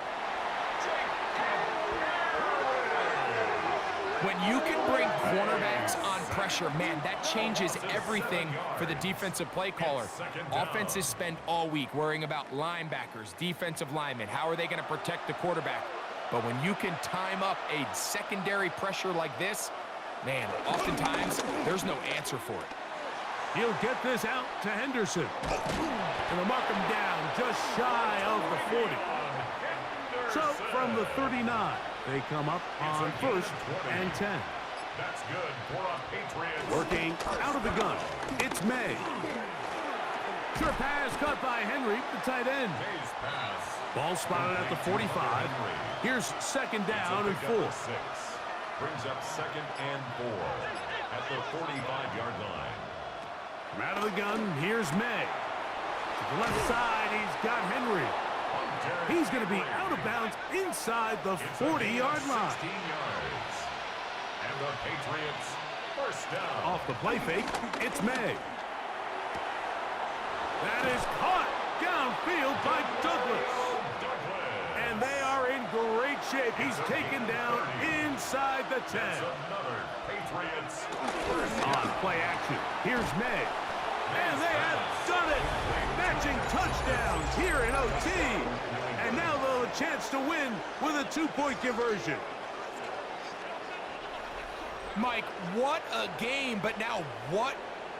When you can bring cornerbacks on pressure, man, that changes everything for the defensive play caller. Offenses spend all week worrying about linebackers, defensive linemen. How are they going to protect the quarterback? But when you can time up a secondary pressure like this, man, oftentimes there's no answer for it. He'll get this out to Henderson. And they'll mark him down just shy of the 40. So from the 39, they come up on first and 10. That's good for a Patriots. Working out of the gun, it's May. Sure pass caught by Henry, the tight end. May's pass. Ball spotted at the 45. Here's second down and 4. Brings up second and 4 at the 45-yard line. From out of the gun, here's May. To the left side, he's got Henry. He's going to be out of bounds inside the 40-yard line. 16 yards. And the Patriots first down. Off the play fake, it's May. That is caught downfield by Douglas. And they are in great shape. He's taken down inside the 10. Another Patriots On play action, here's May. And they have done it. Matching touchdowns here in OT. And now they'll have a chance to win with a 2-point conversion. Mike, what a game, but now what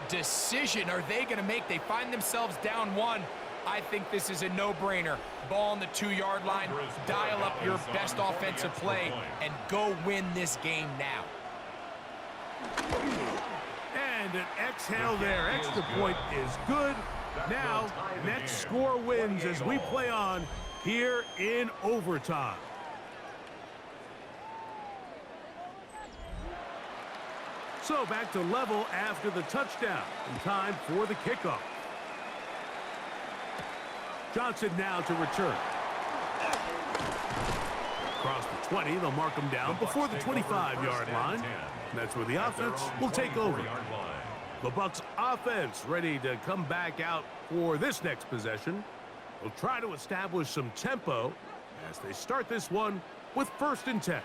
decision are they going to make? They find themselves down 1 I think this is a no-brainer. Ball on the 2-yard line, dial up your best offensive play, and go win this game now. And an exhale there. Extra point is good. Now, next score wins as we play on here in overtime. So back to level after the touchdown. In time for the kickoff. Johnson now to return. Across the 20, they'll mark him down before the 25-yard line. That's where the offense will take over. The Bucs offense ready to come back out for this next possession. They'll try to establish some tempo as they start this one with 1st and 10.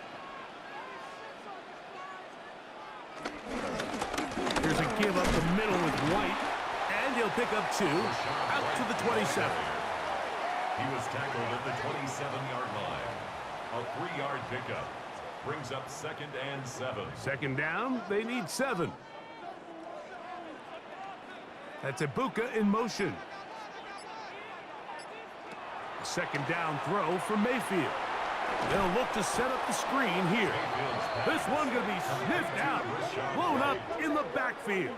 Here's a give up the middle with White, and he'll pick up 2 out to the 27. He was tackled at the 27-yard line. A 3-yard pickup brings up 2nd and 7. 2nd down, they need 7. That's Ibuka in motion. A 2nd down throw for Mayfield. They'll look to set up the screen here. This one going to be sniffed out, blown up in the backfield.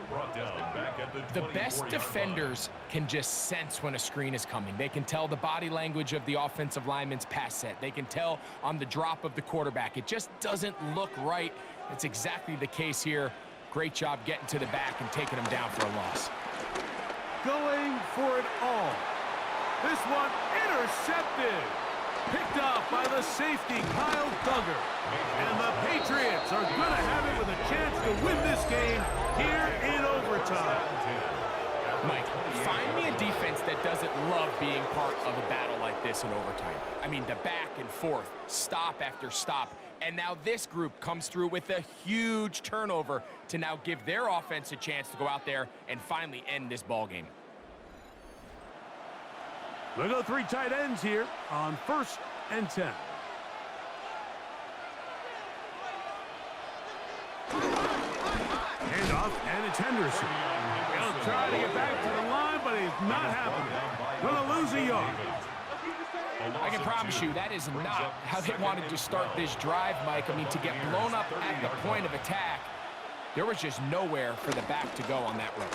The best defenders can just sense when a screen is coming. They can tell the body language of the offensive lineman's pass set. They can tell on the drop of the quarterback. It just doesn't look right. It's exactly the case here. Great job getting to the back and taking him down for a loss. Going for it all. This one intercepted. Picked off by the safety, Kyle Duggar. And the Patriots are going to have it with a chance to win this game here in overtime. Mike, find me a defense that doesn't love being part of a battle like this in overtime. I mean, the back and forth, stop after stop. And now this group comes through with a huge turnover to now give their offense a chance to go out there and finally end this ball game. We'll go 3 tight ends here on 1st and 10. Handoff, and it's Henderson. He'll try to get back to the line, but he's not happening. Gonna lose a yard. I can promise you that is not how they wanted to start this drive, Mike. I mean, to get blown up at the point of attack, there was just nowhere for the back to go on that run.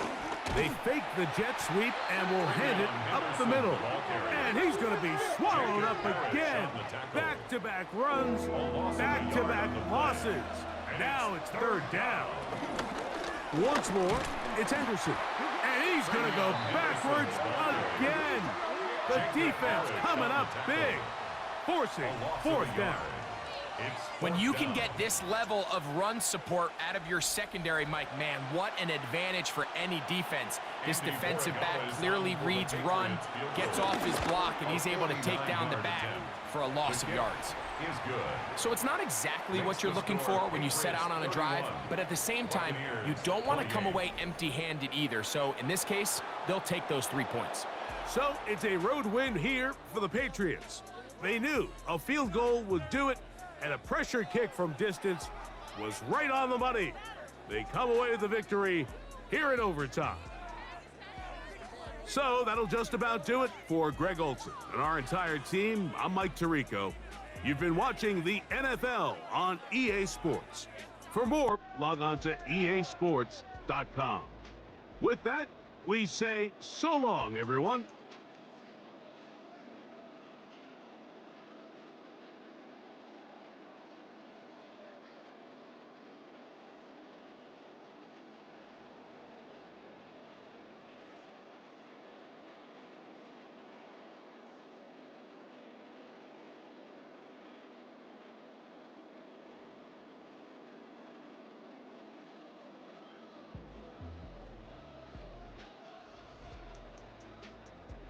They fake the jet sweep and will hand it up the middle. And he's going to be swallowed up again. Back-to-back runs, back-to-back losses. Now it's 3rd down. Once more, it's Henderson. And he's going to go backwards again. The defense coming up big, forcing 4th down. When you can get this level of run support out of your secondary, Mike, man, what an advantage for any defense. This defensive back clearly reads run, gets off his block, and he's able to take down the back for a loss of yards. So it's not exactly what you're looking for when you set out on a drive, but at the same time, you don't want to come away empty-handed either. So in this case, they'll take those 3 points. So it's a road win here for the Patriots. They knew a field goal would do it, and a pressure kick from distance was right on the money. They come away with the victory here in overtime. So that'll just about do it for Greg Olson and our entire team. I'm Mike Tirico. You've been watching the NFL on EA Sports. For more, log on to easports.com. With that, we say so long, everyone.